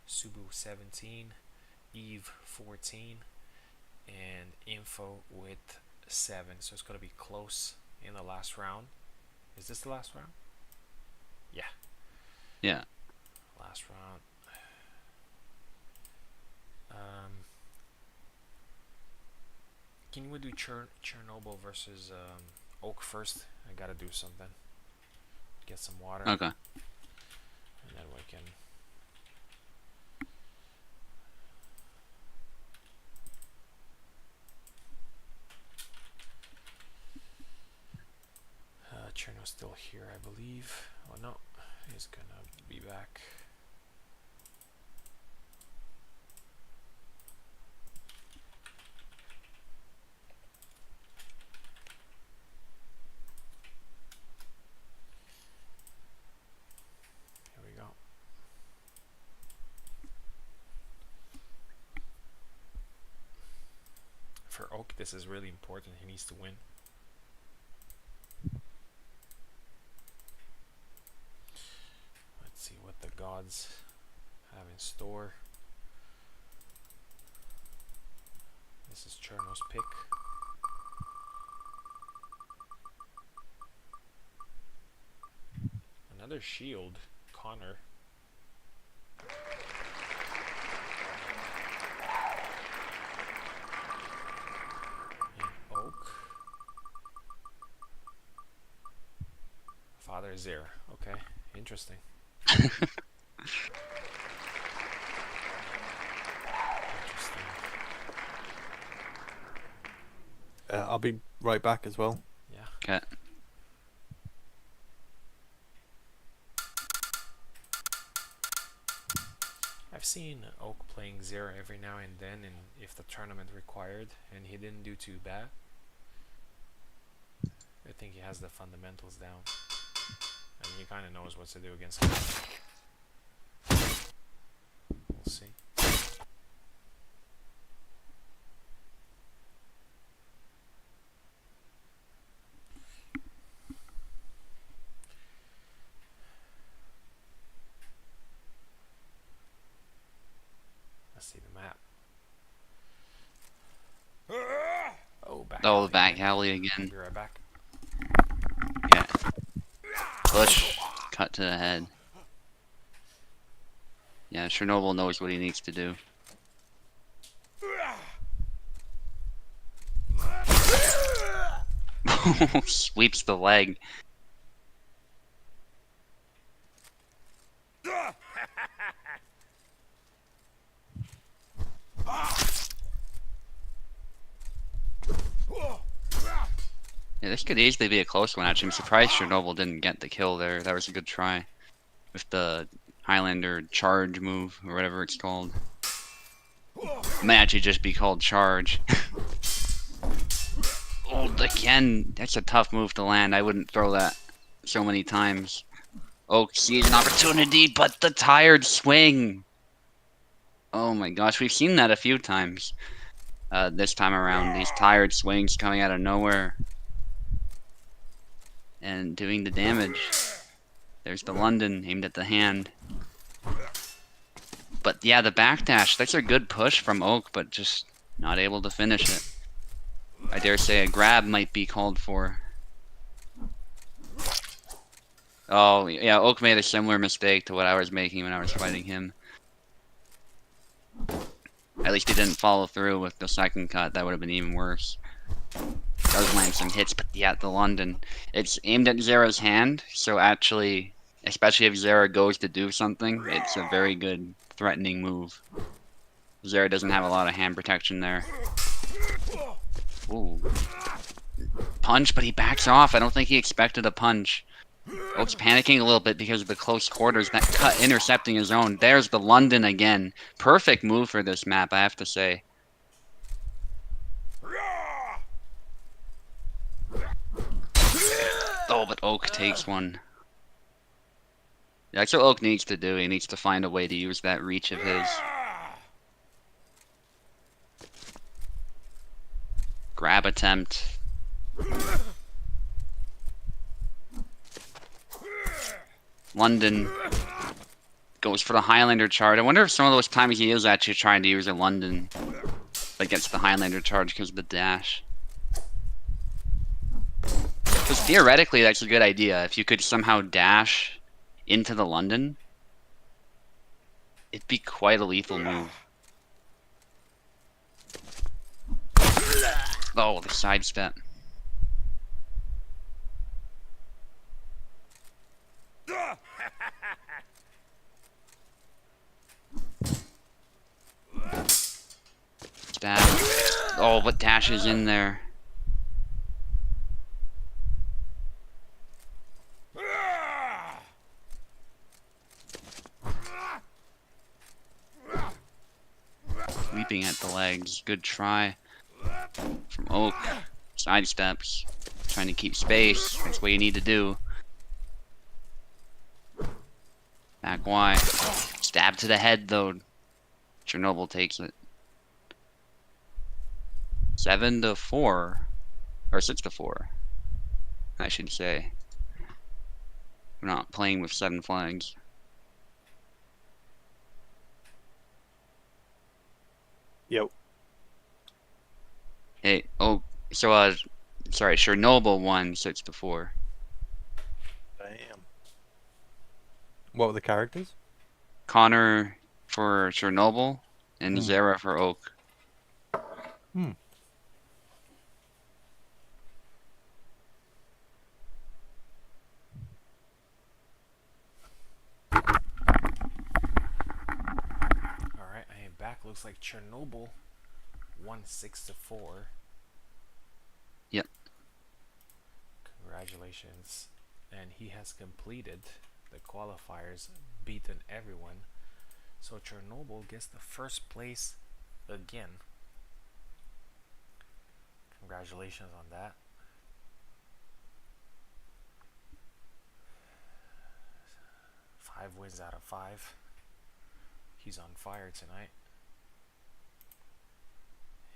A: Subu 17. Eve 14. And Info with 7. So it's going to be close in the last round. Is this the last round? Yeah.
B: Yeah.
A: Last round. Can we do Chernobyl versus Oak first? I gotta do something. Get some water.
B: Okay.
A: And then we can. Cherno's still here, I believe. Oh no, he's gonna be back. Here we go. For Oak, this is really important. He needs to win. Let's see what the gods have in store. This is Cherno's pick. Another shield, Connor. And Oak. Father is there. Okay, interesting. Interesting.
C: I'll be right back as well.
A: Yeah.
B: Okay.
A: I've seen Oak playing Zero every now and then, and if the tournament required, and he didn't do too bad. I think he has the fundamentals down, and he kind of knows what to do against him. We'll see. Let's see the map. Oh, back.
B: Oh,
A: alley
B: the back
A: again.
B: alley again.
A: Be right back.
B: Yeah. Push. Cut to the head. Yeah, Chernobyl knows what he needs to do. Sweeps the leg. Yeah, this could easily be a close one, actually. I'm surprised Chernobyl didn't get the kill there. That was a good try. With the Highlander charge move, or whatever it's called. It might actually just be called charge. Oh, again, that's a tough move to land. I wouldn't throw that so many times. Oh, sees an opportunity, but the tired swing. Oh my gosh, we've seen that a few times. This time around, these tired swings coming out of nowhere. And doing the damage. There's the London aimed at the hand. But yeah, the backdash, that's a good push from Oak, but just not able to finish it. I dare say a grab might be called for. Oh, yeah, Oak made a similar mistake to what I was making when I was fighting him. At least he didn't follow through with the second cut. That would have been even worse. Does land some hits, but yeah, the London. It's aimed at Zera's hand, so actually, especially if Zera goes to do something, it's a very good threatening move. Zera doesn't have a lot of hand protection there. Ooh. Punch, but he backs off. I don't think he expected a punch. Oak's panicking a little bit because of the close quarters. That cut intercepting his own. There's the London again. Perfect move for this map, I have to say. Oh, but Oak takes one. That's what Oak needs to do. He needs to find a way to use that reach of his. Grab attempt. London goes for the Highlander charge. I wonder if some of those times he is actually trying to use a London against the Highlander charge because of the dash. Because theoretically that's a good idea. If you could somehow dash into the London, it'd be quite a lethal move. Oh, the sidestep. Stab. Oh, but dash is in there. chopping at the legs. Good try from Oak. Sidesteps. Trying to keep space. That's what you need to do. Back Y. Stab to the head, though. Chernobyl takes it. 7-4. Or 6-4. I should say. We're not playing with 7 flags.
C: Yo.
B: Hey, oh, so, sorry, Chernobyl won 6-4.
C: Damn. What were the characters?
B: Connor for Chernobyl and
C: Hmm.
B: Zara for Oak.
C: Hmm.
A: Alright, I am back. Looks like Chernobyl won 6-4.
B: Yep.
A: Congratulations. And he has completed the qualifiers, beaten everyone. So Chernobyl gets the first place again. Congratulations on that. Five wins out of 5. He's on fire tonight.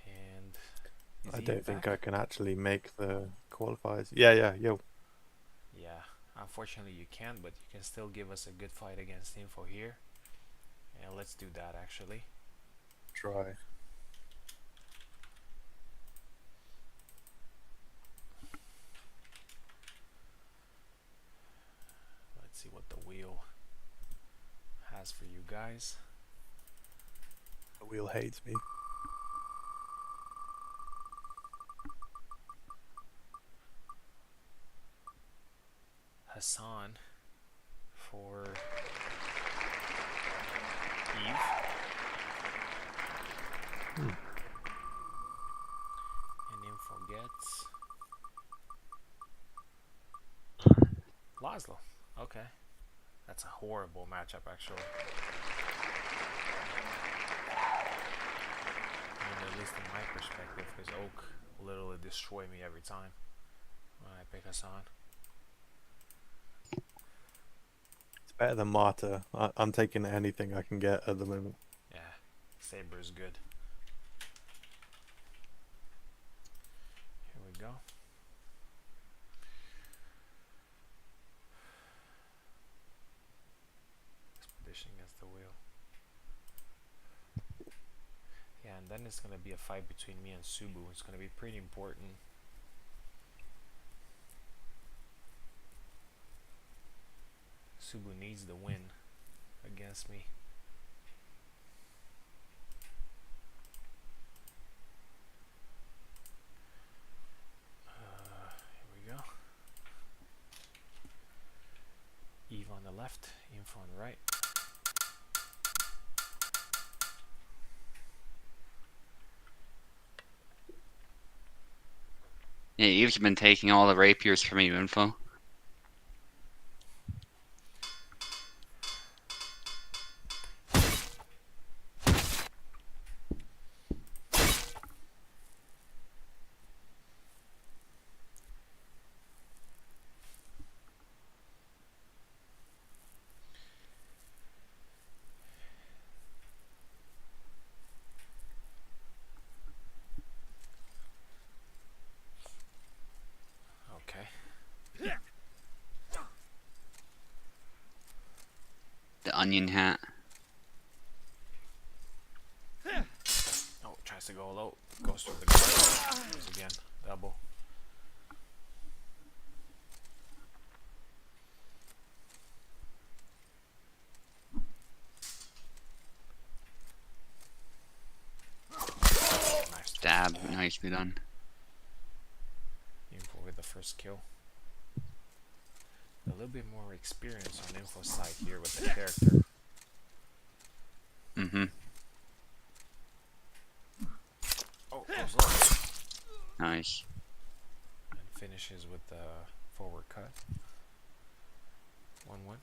A: And
C: I don't think I can actually make the qualifiers. Yeah, yo.
A: Yeah, unfortunately you can't, but you can still give us a good fight against Info here. And let's do that actually.
C: Try.
A: Let's see what the wheel has for you guys.
C: The wheel hates me.
A: Hassan for Eve. And Info gets Laszlo. Okay. That's a horrible matchup actually. I mean, at least in my perspective, because Oak literally destroy me every time when I pick Hassan.
C: It's better than Marta. I'm taking anything I can get at the moment.
A: Yeah, Saber is good. Here we go. Expedition against the wheel. Yeah, and then it's gonna be a fight between me and Subu. It's gonna be pretty important. Subu needs the win against me. Here we go. Eve on the left, Info on the right.
B: Yeah, Eve's been taking all the rapiers from you, Info.
A: Okay.
B: The onion hat.
A: Oh, tries to go low. Goes through the guard. Goes again. Double. Nice.
B: Stab. Nicely done.
A: Info with the first kill. A little bit more experience on Info's side here with the character.
B: Mm-hmm.
A: Oh, goes low.
B: Nice.
A: And finishes with the forward cut. 1-1.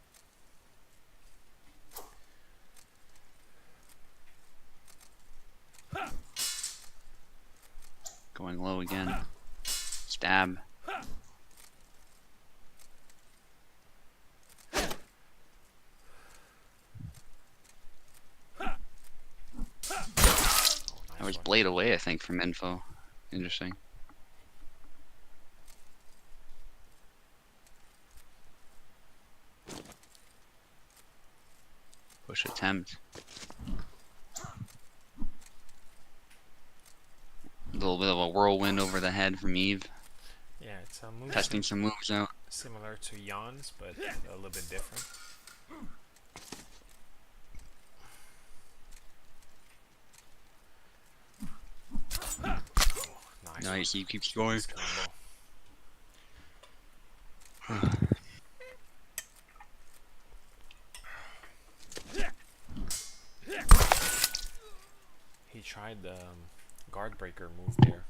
B: Going low again. Stab.
A: Oh,
B: I was
A: nice one.
B: blade away, I think, from info. Interesting. Push attempt. A little bit of a whirlwind over the head from Eve.
A: Yeah, it's a move
B: Testing some moves out.
A: similar to Jan's, but a little bit different. Nice.
B: Nice, Eve keeps going.
A: Nice combo. He tried the guard breaker move there.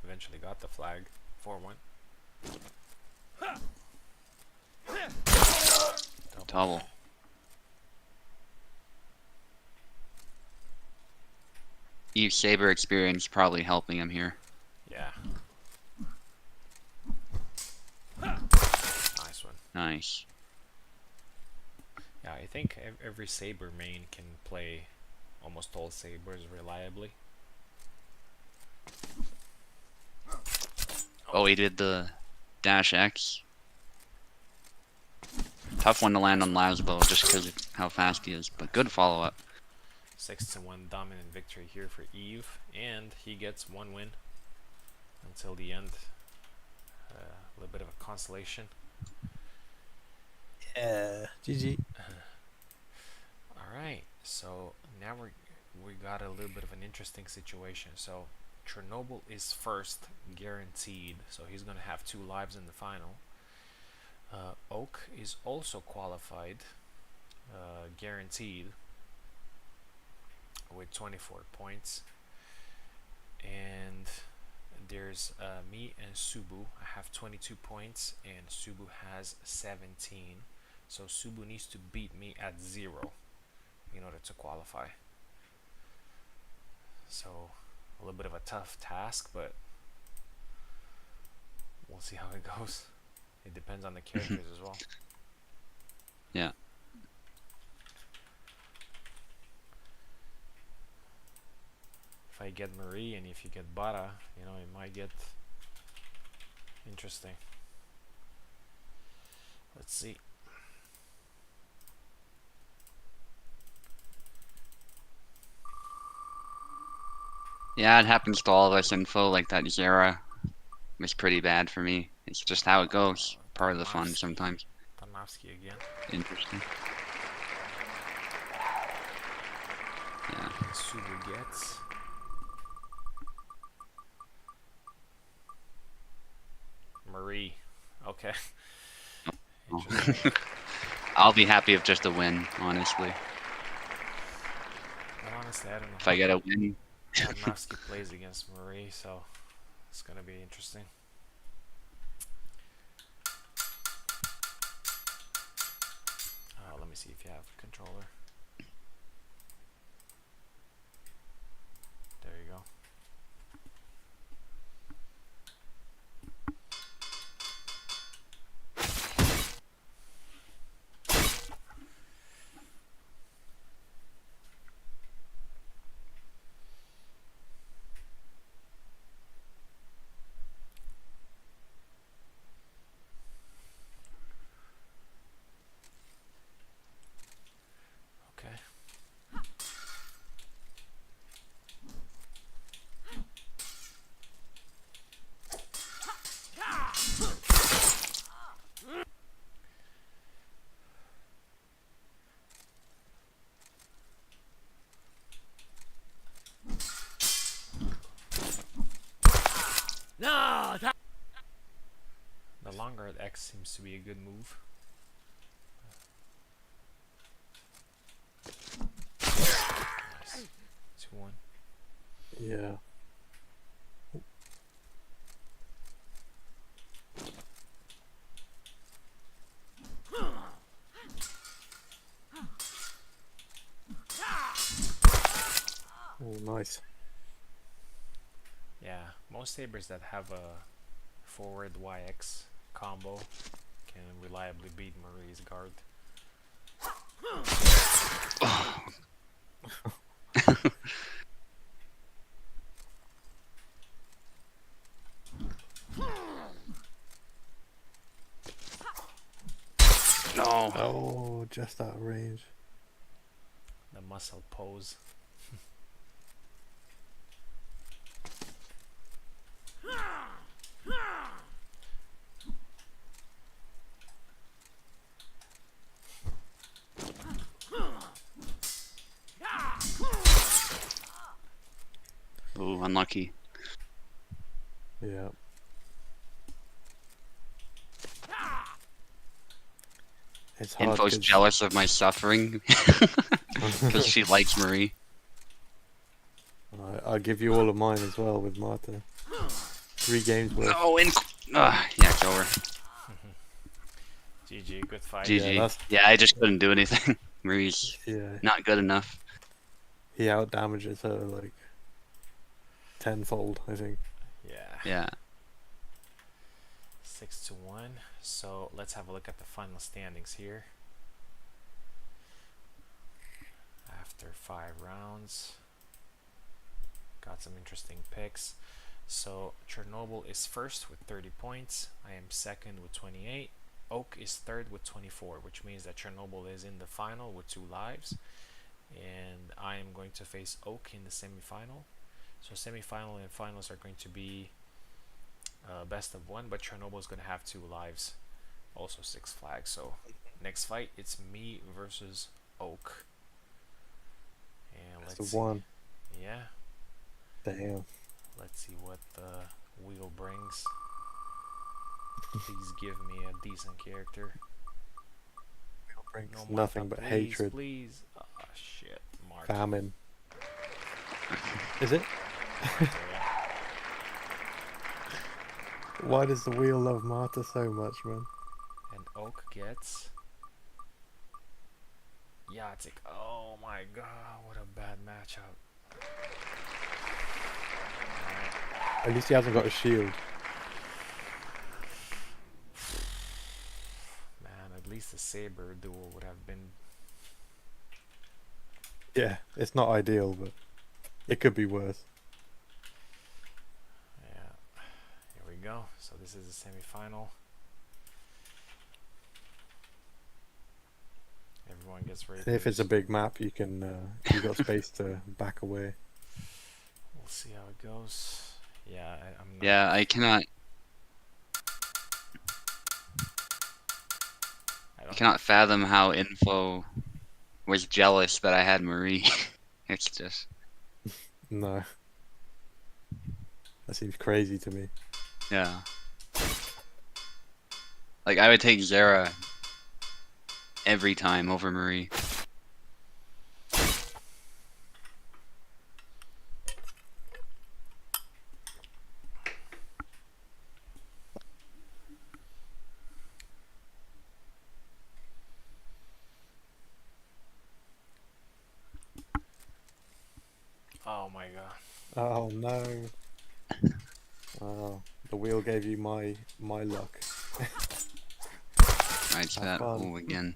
A: Eventually got the flag. 4-1.
B: Double. Eve's saber experience probably helping him here.
A: Yeah. Nice one.
B: Nice.
A: Yeah, I think every saber main can play almost all sabers reliably.
B: Oh, he did the dash X. Tough one to land on Lasbo just because of how fast he is, but good follow up.
A: 6-1 dominant victory here for Eve, and he gets 1 win until the end. A little bit of a consolation.
C: Yeah. GG.
A: All right, so now we got a little bit of an interesting situation. So Chernobyl is first, guaranteed. So he's gonna have 2 lives in the final. Oak is also qualified, guaranteed, with 24 points. And there's me and Subu. I have 22 points, and Subu has 17. So Subu needs to beat me at 0 in order to qualify. So a little bit of a tough task, but we'll see how it goes. It depends on the characters as well.
B: Yeah.
A: If I get Marie and if you get Bara, you know, it might get interesting. Let's see.
B: Yeah, it happens to all of us. Info like that Zera was pretty bad for me. It's just how it goes. Part of the fun sometimes.
A: Tarnowski again.
B: Interesting. Yeah.
A: Subu gets. Marie. Okay. Interesting.
B: I'll be happy with just a win, honestly.
A: But honestly, I don't know
B: If I get a win,
A: Tarnowski plays against Marie, so it's gonna be interesting. Let me see if you have a controller. There you go. Okay. The longer at X seems to be a good move. Nice. 2-1.
C: Yeah. Oh, nice.
A: Yeah, most sabers that have a forward YX combo can reliably beat Marie's guard.
B: No.
C: Oh, just out of range.
A: The muscle pose.
B: Ooh, unlucky.
C: Yeah. It's hard
B: Info's
C: 'cause-
B: jealous of my suffering because she likes Marie.
C: I'll give you all of mine as well with Marta. 3 games worth.
B: No, yeah, it's over.
A: GG, good fight.
B: GG. Yeah, I just couldn't do anything. Marie's
C: Yeah,
B: not good enough.
C: he out damages her like tenfold, I think.
A: Yeah.
B: Yeah.
A: 6-1. So let's have a look at the final standings here. After 5 rounds, got some interesting picks. So Chernobyl is first with 30 points. I am second with 28. Oak is third with 24, which means that Chernobyl is in the final with 2 lives. And I am going to face Oak in the semi-final. So semi-final and finals are going to be best of 1, but Chernobyl is going to have 2 lives, also 6 flags. So next fight, it's me versus Oak. And
C: That's
A: let's
C: the one.
A: see. Yeah,
C: Damn.
A: let's see what the wheel brings. Please give me a decent character.
C: Brings
A: No
C: nothing
A: Martha,
C: but
A: please,
C: hatred,
A: please. Oh shit, Martha.
C: famine. Is it?
A: Martha, yeah.
C: Why does the wheel love Marta so much, man?
A: And Oak gets Yatik. Oh my god, what a bad matchup.
C: At least he hasn't got a shield.
A: Man, at least the Saber duel would have been.
C: Yeah, it's not ideal, but it could be worse.
A: Yeah. Here we go. So this is the semi-final. Everyone gets ready.
C: And if it's a big map, you can you got space to back away.
A: We'll see how it goes. Yeah, I'm not.
B: Yeah, I cannot
A: I don't
B: cannot fathom how Info was jealous that I had Marie. It's just
C: No. That seems crazy to me.
B: yeah. Like I would take Zara every time over Marie.
A: Oh my god.
C: Oh no. Oh, the wheel gave you my luck.
B: Right to
C: Have
B: that
C: fun.
B: hole again.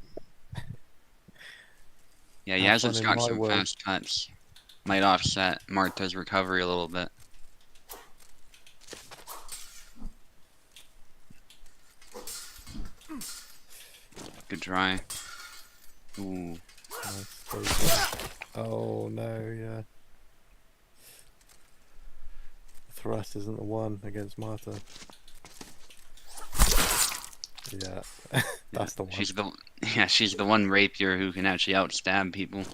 B: Yeah,
C: Have fun
B: Yaz's
C: in
B: got
C: my
B: some
C: world.
B: fast cuts. Might offset Marta's recovery a little bit. Good try. Ooh.
C: Nice, very good. Oh no, yeah. Thrust isn't the one against Marta. Yeah, that's the one.
B: She's the one rapier who can actually outstab people.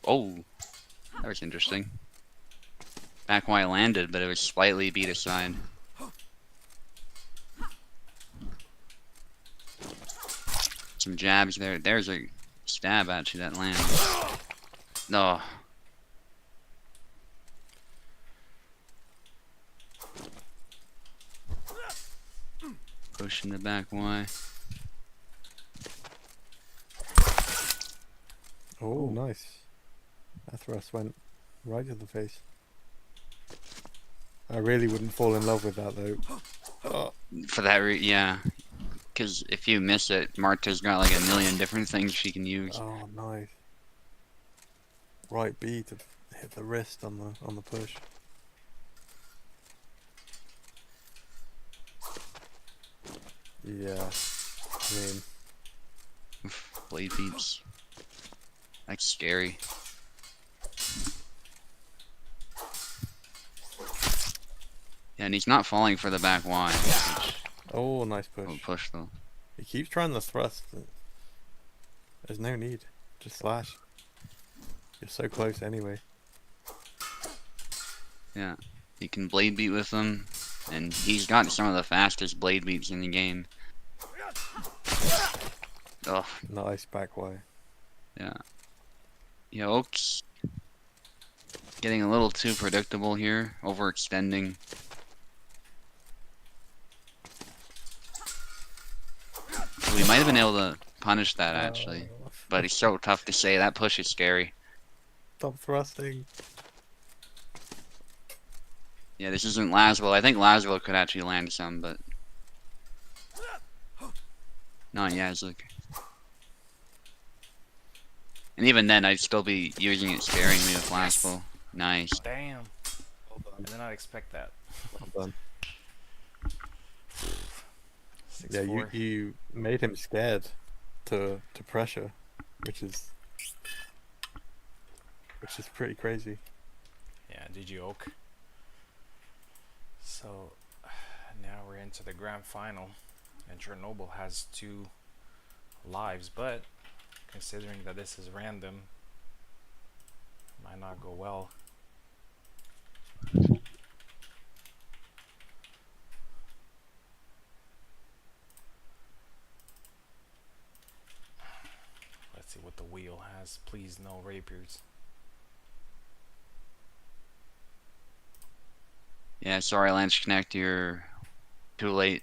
B: Oh, that was interesting. Back when I landed, but it was slightly beat aside. Some jabs there. There's a stab at you that lands. No. Pushing the back Y.
C: Oh, nice. That thrust went right to the face. I really wouldn't fall in love with that though. Oh,
B: For that yeah. Because if you miss it, Marta's got like a million different things she can use.
C: oh nice. Right B to hit the wrist on the push. Yeah. I mean,
B: Blade beats. That's scary. Yeah, and he's not falling for the back Y.
C: oh nice
B: Oh,
C: push.
B: push though.
C: He keeps trying the thrust. There's no need. Just slash. You're so close anyway.
B: Yeah, you can blade beat with him, and he's got some of the fastest blade beats in the game. Oh,
C: Nice back Y.
B: yeah. Yeah, Oak's getting a little too predictable here, overextending. We might have been able to punish that actually, but it's so tough to say. That push is scary.
C: Stop thrusting.
B: Yeah, this isn't Laswell. I think Laswell could actually land some, but not Yazlik. And even then, I'd still be using it sparingly with Laswell. Nice.
A: Damn.
C: Well
A: I did not expect that.
C: done.
A: 6-4.
C: Yeah, you made him scared to pressure, which is pretty crazy.
A: Yeah, GG Oak. So now we're into the grand final, and Chernobyl has 2 lives, but considering that this is random, might not go well. Let's see what the wheel has. Please no rapiers.
B: Yeah, sorry, Lance Connect, you're too late.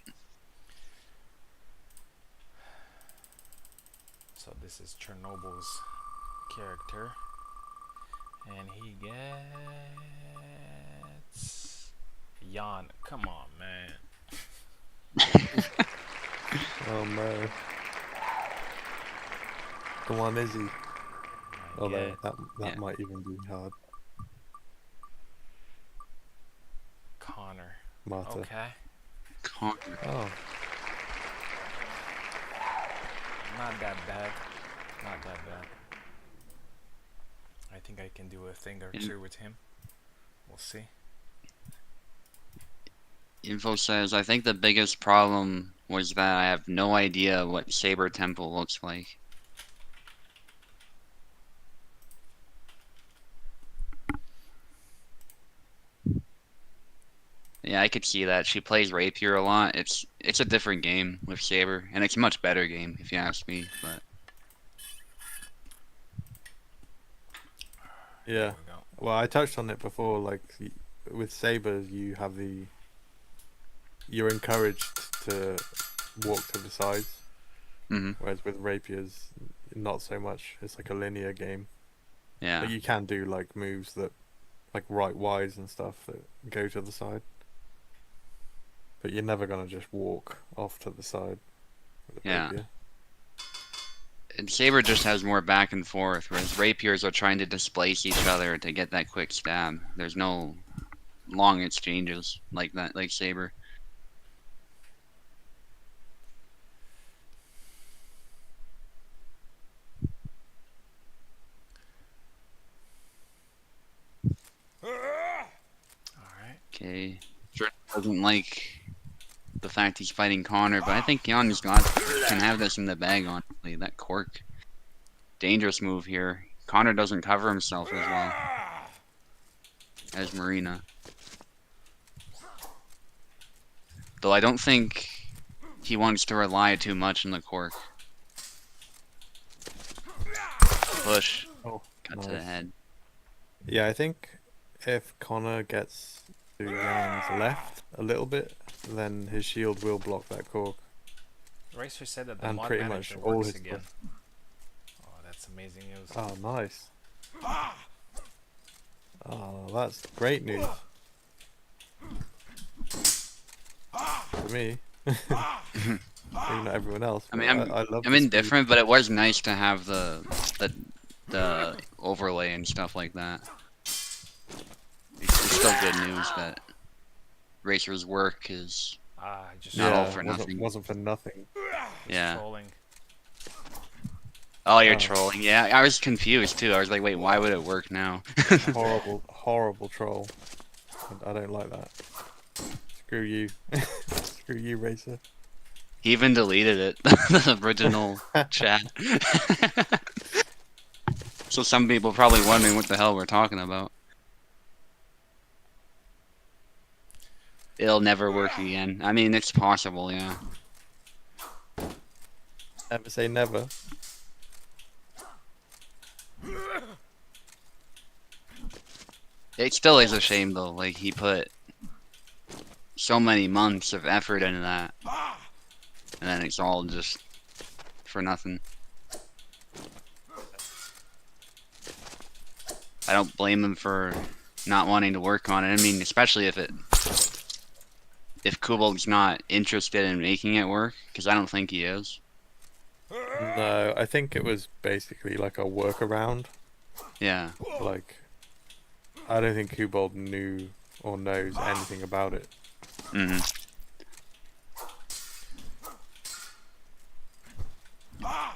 A: So this is Chernobyl's character, and he gets Jan. Come on, man.
C: Oh no. Come on, Izzy.
A: I
C: Although
A: get
C: that
B: Yeah.
C: might even be hard.
A: Connor.
C: Marta.
A: Okay.
B: Connor.
C: Oh,
A: Not that bad. Not that bad. I think I can do a thing or
B: Yeah.
A: 2 with him. We'll see.
B: Info says, I think the biggest problem was that I have no idea what Saber Temple looks like. Yeah, I could see that. She plays Rapier a lot. It's a different game with Saber, and it's a much better game if you ask me. But
C: yeah.
A: There we go.
C: Well, I touched on it before. Like with sabers, you're encouraged to walk to the sides,
B: hmm
C: whereas with rapiers, not so much. It's like a linear game.
B: yeah,
C: But you can do like moves that, like right Ys and stuff that go to the side. But you're never gonna just walk off to the side with a
B: Yeah.
C: rapier.
B: and Saber just has more back and forth, whereas Rapiers are trying to displace each other to get that quick stab. There's no long exchanges like that, like Saber.
A: Alright.
B: Okay, sure doesn't like the fact he's fighting Connor, but I think Jan's got can have this in the bag. Honestly, that cork, dangerous move here. Connor doesn't cover himself as well as Marina, though I don't think he wants to rely too much on the cork. Push,
C: Oh,
B: cut to the
C: nice.
B: head.
C: Yeah, I think if Connor gets to Jan's left a little bit, then his shield will block that cork.
A: Racer said that the
C: And
A: mod
C: pretty
A: manager
C: much all
A: works
C: his
A: again.
C: stuff.
A: Oh, that's amazing news.
C: Oh, nice. Oh, that's great news. to me. Maybe not everyone else,
B: I
C: but
B: mean,
C: I love
B: I'm
C: the speed.
B: indifferent, but it was nice to have the overlay and stuff like that. It's still good news that Racer's work is
A: Ah, I just
B: not all
C: Yeah,
B: for
C: wasn't
B: nothing.
C: wasn't for nothing.
A: was
B: Yeah.
A: trolling.
B: Oh, you're
C: Oh.
B: trolling. Yeah, I was confused too. I was like, wait, why would it work now?
C: Horrible troll. I don't like that. Screw you. Screw you, Racer.
B: He even deleted it, the original chat. So some people probably wondering what the hell we're talking about. It'll never work again. I mean, it's possible, yeah.
C: Never say never.
B: It still is a shame though. Like he put so many months of effort into that, and then it's all just for nothing. I don't blame him for not wanting to work on it. I mean, especially if Kubal's not interested in making it work, because I don't think he is.
C: No, I think it was basically like a workaround.
B: Yeah.
C: Like, I don't think Kubold knew or knows anything about it.
B: Hmm.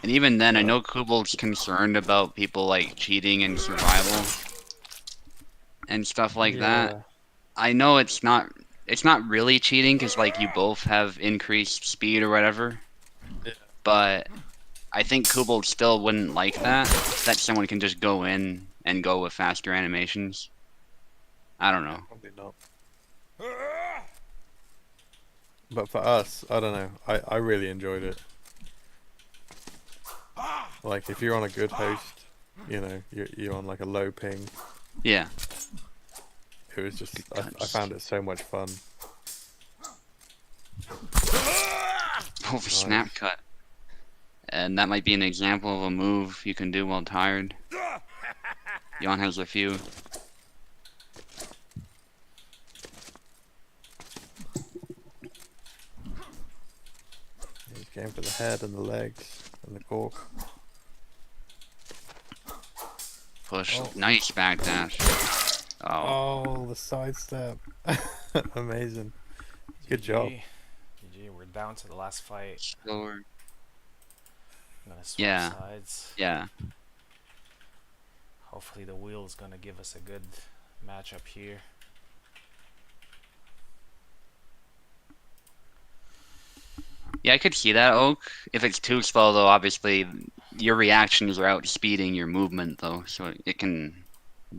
B: And even then, I know Kubal's concerned about people like cheating in survival and stuff like that. I know it's not really cheating because like you both have increased speed or whatever.
C: Yeah.
B: But I think Kubal still wouldn't like that someone can just go in and go with faster animations. I don't know.
C: Probably not. But for us, I don't know. I really enjoyed it. Like, if you're on a good host, you know, you're on like a low ping.
B: Yeah.
C: It was just, I found it so much fun.
B: Oh, snap cut. And that might be an example of a move you can do while tired. Jan has a few.
C: He's going for the head and the legs and the cork.
B: Push.
C: Oh.
B: Nice backdash. Oh.
C: Oh, the sidestep. Amazing. Good job.
A: GG, we're down to the last fight.
B: Slower.
A: I'm gonna swap
B: Yeah.
A: sides.
B: Yeah.
A: Hopefully the wheel is gonna give us a good matchup here.
B: Yeah, I could see that, Oak. If it's too slow, though, obviously your reactions are outspeeding your movement, though, so it can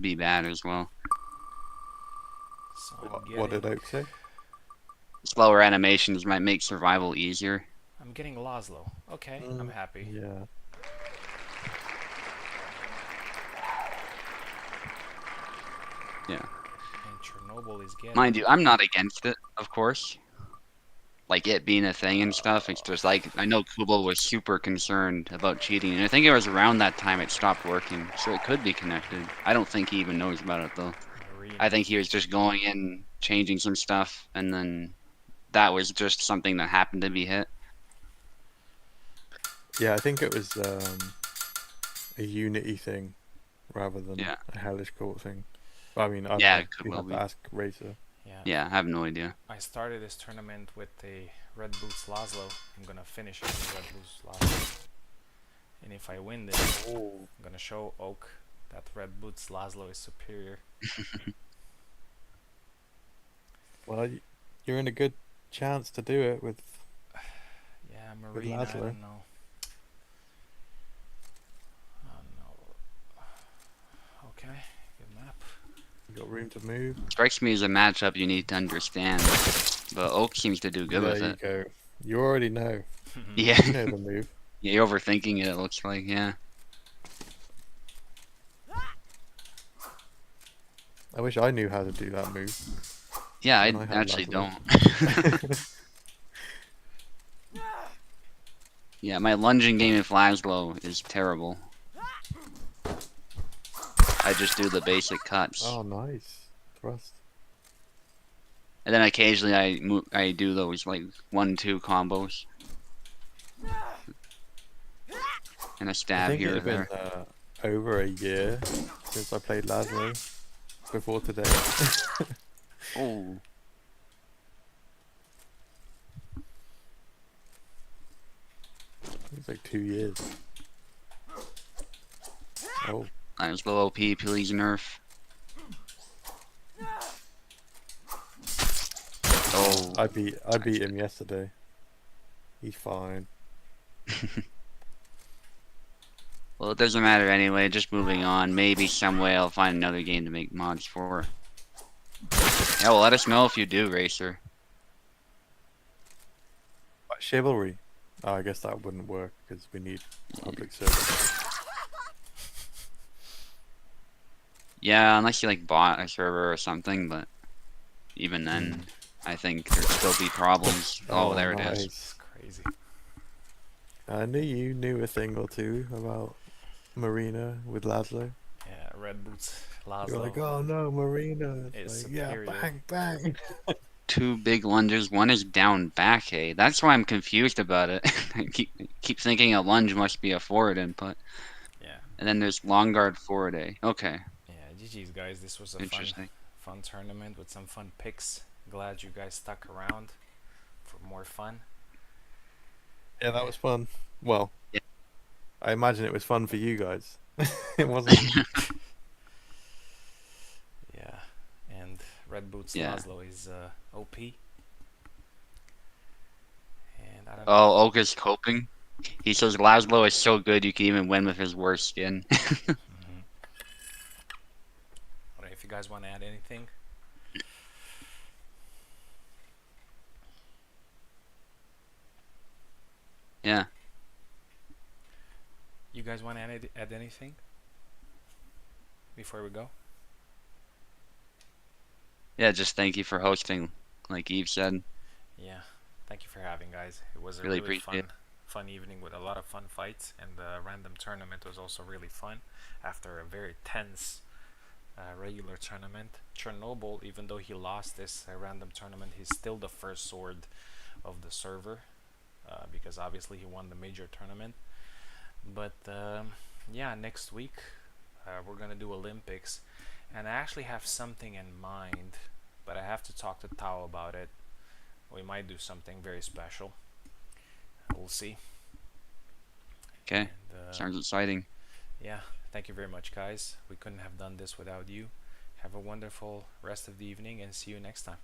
B: be bad as well.
A: So
C: What did Oak say?
B: Slower animations might make survival easier.
A: I'm getting Laszlo. Okay, I'm happy.
C: Yeah.
B: Yeah.
A: And Chernobyl is getting.
B: Mind you, I'm not against it, of course. Like it being a thing and stuff. It's just like, I know Kubal was super concerned about cheating, and I think it was around that time it stopped working, so it could be connected. I don't think he even knows about it, though.
A: Marine.
B: I think he was just going in, changing some stuff, and then that was just something that happened to be hit.
C: Yeah, I think it was a Unity thing rather than
B: Yeah.
C: a Hellish Quart thing. I mean, I don't
B: Yeah,
C: know.
B: it could
C: You
B: well
C: have to
B: be.
C: ask Racer.
A: Yeah.
B: Yeah, I have no idea.
A: I started this tournament with the Red Boots Laszlo. I'm gonna finish it with Red Boots Laszlo. And if I win this, I'm gonna show Oak that Red Boots Laszlo is superior.
C: Well, you're in a good chance to do it with.
A: Yeah, Marine, I
C: Laszlo.
A: don't know. Oh no. Okay, good map.
C: You got room to move.
B: Strikes me as a matchup you need to understand, but Oak seems to do good with
C: there
B: it.
C: you go. You already know.
B: Yeah.
C: You know the move.
B: Yeah, you're overthinking it, it looks like, yeah.
C: I wish I knew how to do that move.
B: Yeah, I
C: When I had
B: actually
C: Laszlo.
B: don't. Yeah, my lunging game of Laszlo is terrible. I just do the basic cuts.
C: Oh, nice. Thrust.
B: And then occasionally I do those like 1-2 combos and a
C: I
B: stab
C: think it
B: here or
C: had been
B: there.
C: over a year since I played Laszlo before today.
B: Oh,
C: It's like 2 years. Oh,
B: nice little OP, please nerf. Oh,
C: I beat him yesterday. He's fine.
B: well, it doesn't matter anyway. Just moving on. Maybe some way I'll find another game to make mods for. Yeah, well, let us know if you do, Racer.
C: But Chivalry. Oh, I guess that wouldn't work because we need public service.
B: Yeah, unless you like bought a server or something, but even then, I think there'd still be problems. Oh, there it is.
C: nice.
A: It's crazy.
C: I knew you knew a thing or two about Marina with Laszlo.
A: Yeah, Red Boots,
C: You're like,
A: Laszlo
C: oh no, Marina.
A: is
C: It's like, yeah,
A: superior.
C: bang, bang.
B: Two big lunges. One is down back A. That's why I'm confused about it. I keep thinking a lunge must be a forward input.
A: Yeah,
B: And then there's long guard forward A. Okay,
A: yeah. GG's guys. This was a
B: interesting.
A: fun tournament with some fun picks. Glad you guys stuck around for more fun.
C: Yeah, that was fun. Well,
B: Yeah.
C: I imagine it was fun for you guys. It wasn't.
A: Yeah, and Red Boots
B: Yeah.
A: Laszlo is OP. And I don't know.
B: Oh, Olga's coping. He says Laszlo is so good you can even win with his worst skin.
A: I don't know if you guys want to add anything.
B: Yeah.
A: You guys want to add anything before we go?
B: Yeah, just thank you for hosting, like Eve said.
A: Yeah, thank you for having guys. It was a
B: Really
A: really
B: appreciate
A: fun evening with a lot of fun fights, and the random tournament was also really fun after a very tense regular tournament. Chernobyl, even though he lost this random tournament, he's still the first sword of the server because obviously he won the major tournament. But yeah, next week we're gonna do Olympics, and I actually have something in mind, but I have to talk to Tao about it. We might do something very special. We'll see.
B: Okay.
A: And,
B: Sounds exciting.
A: yeah, thank you very much, guys. We couldn't have done this without you. Have a wonderful rest of the evening, and see you next time.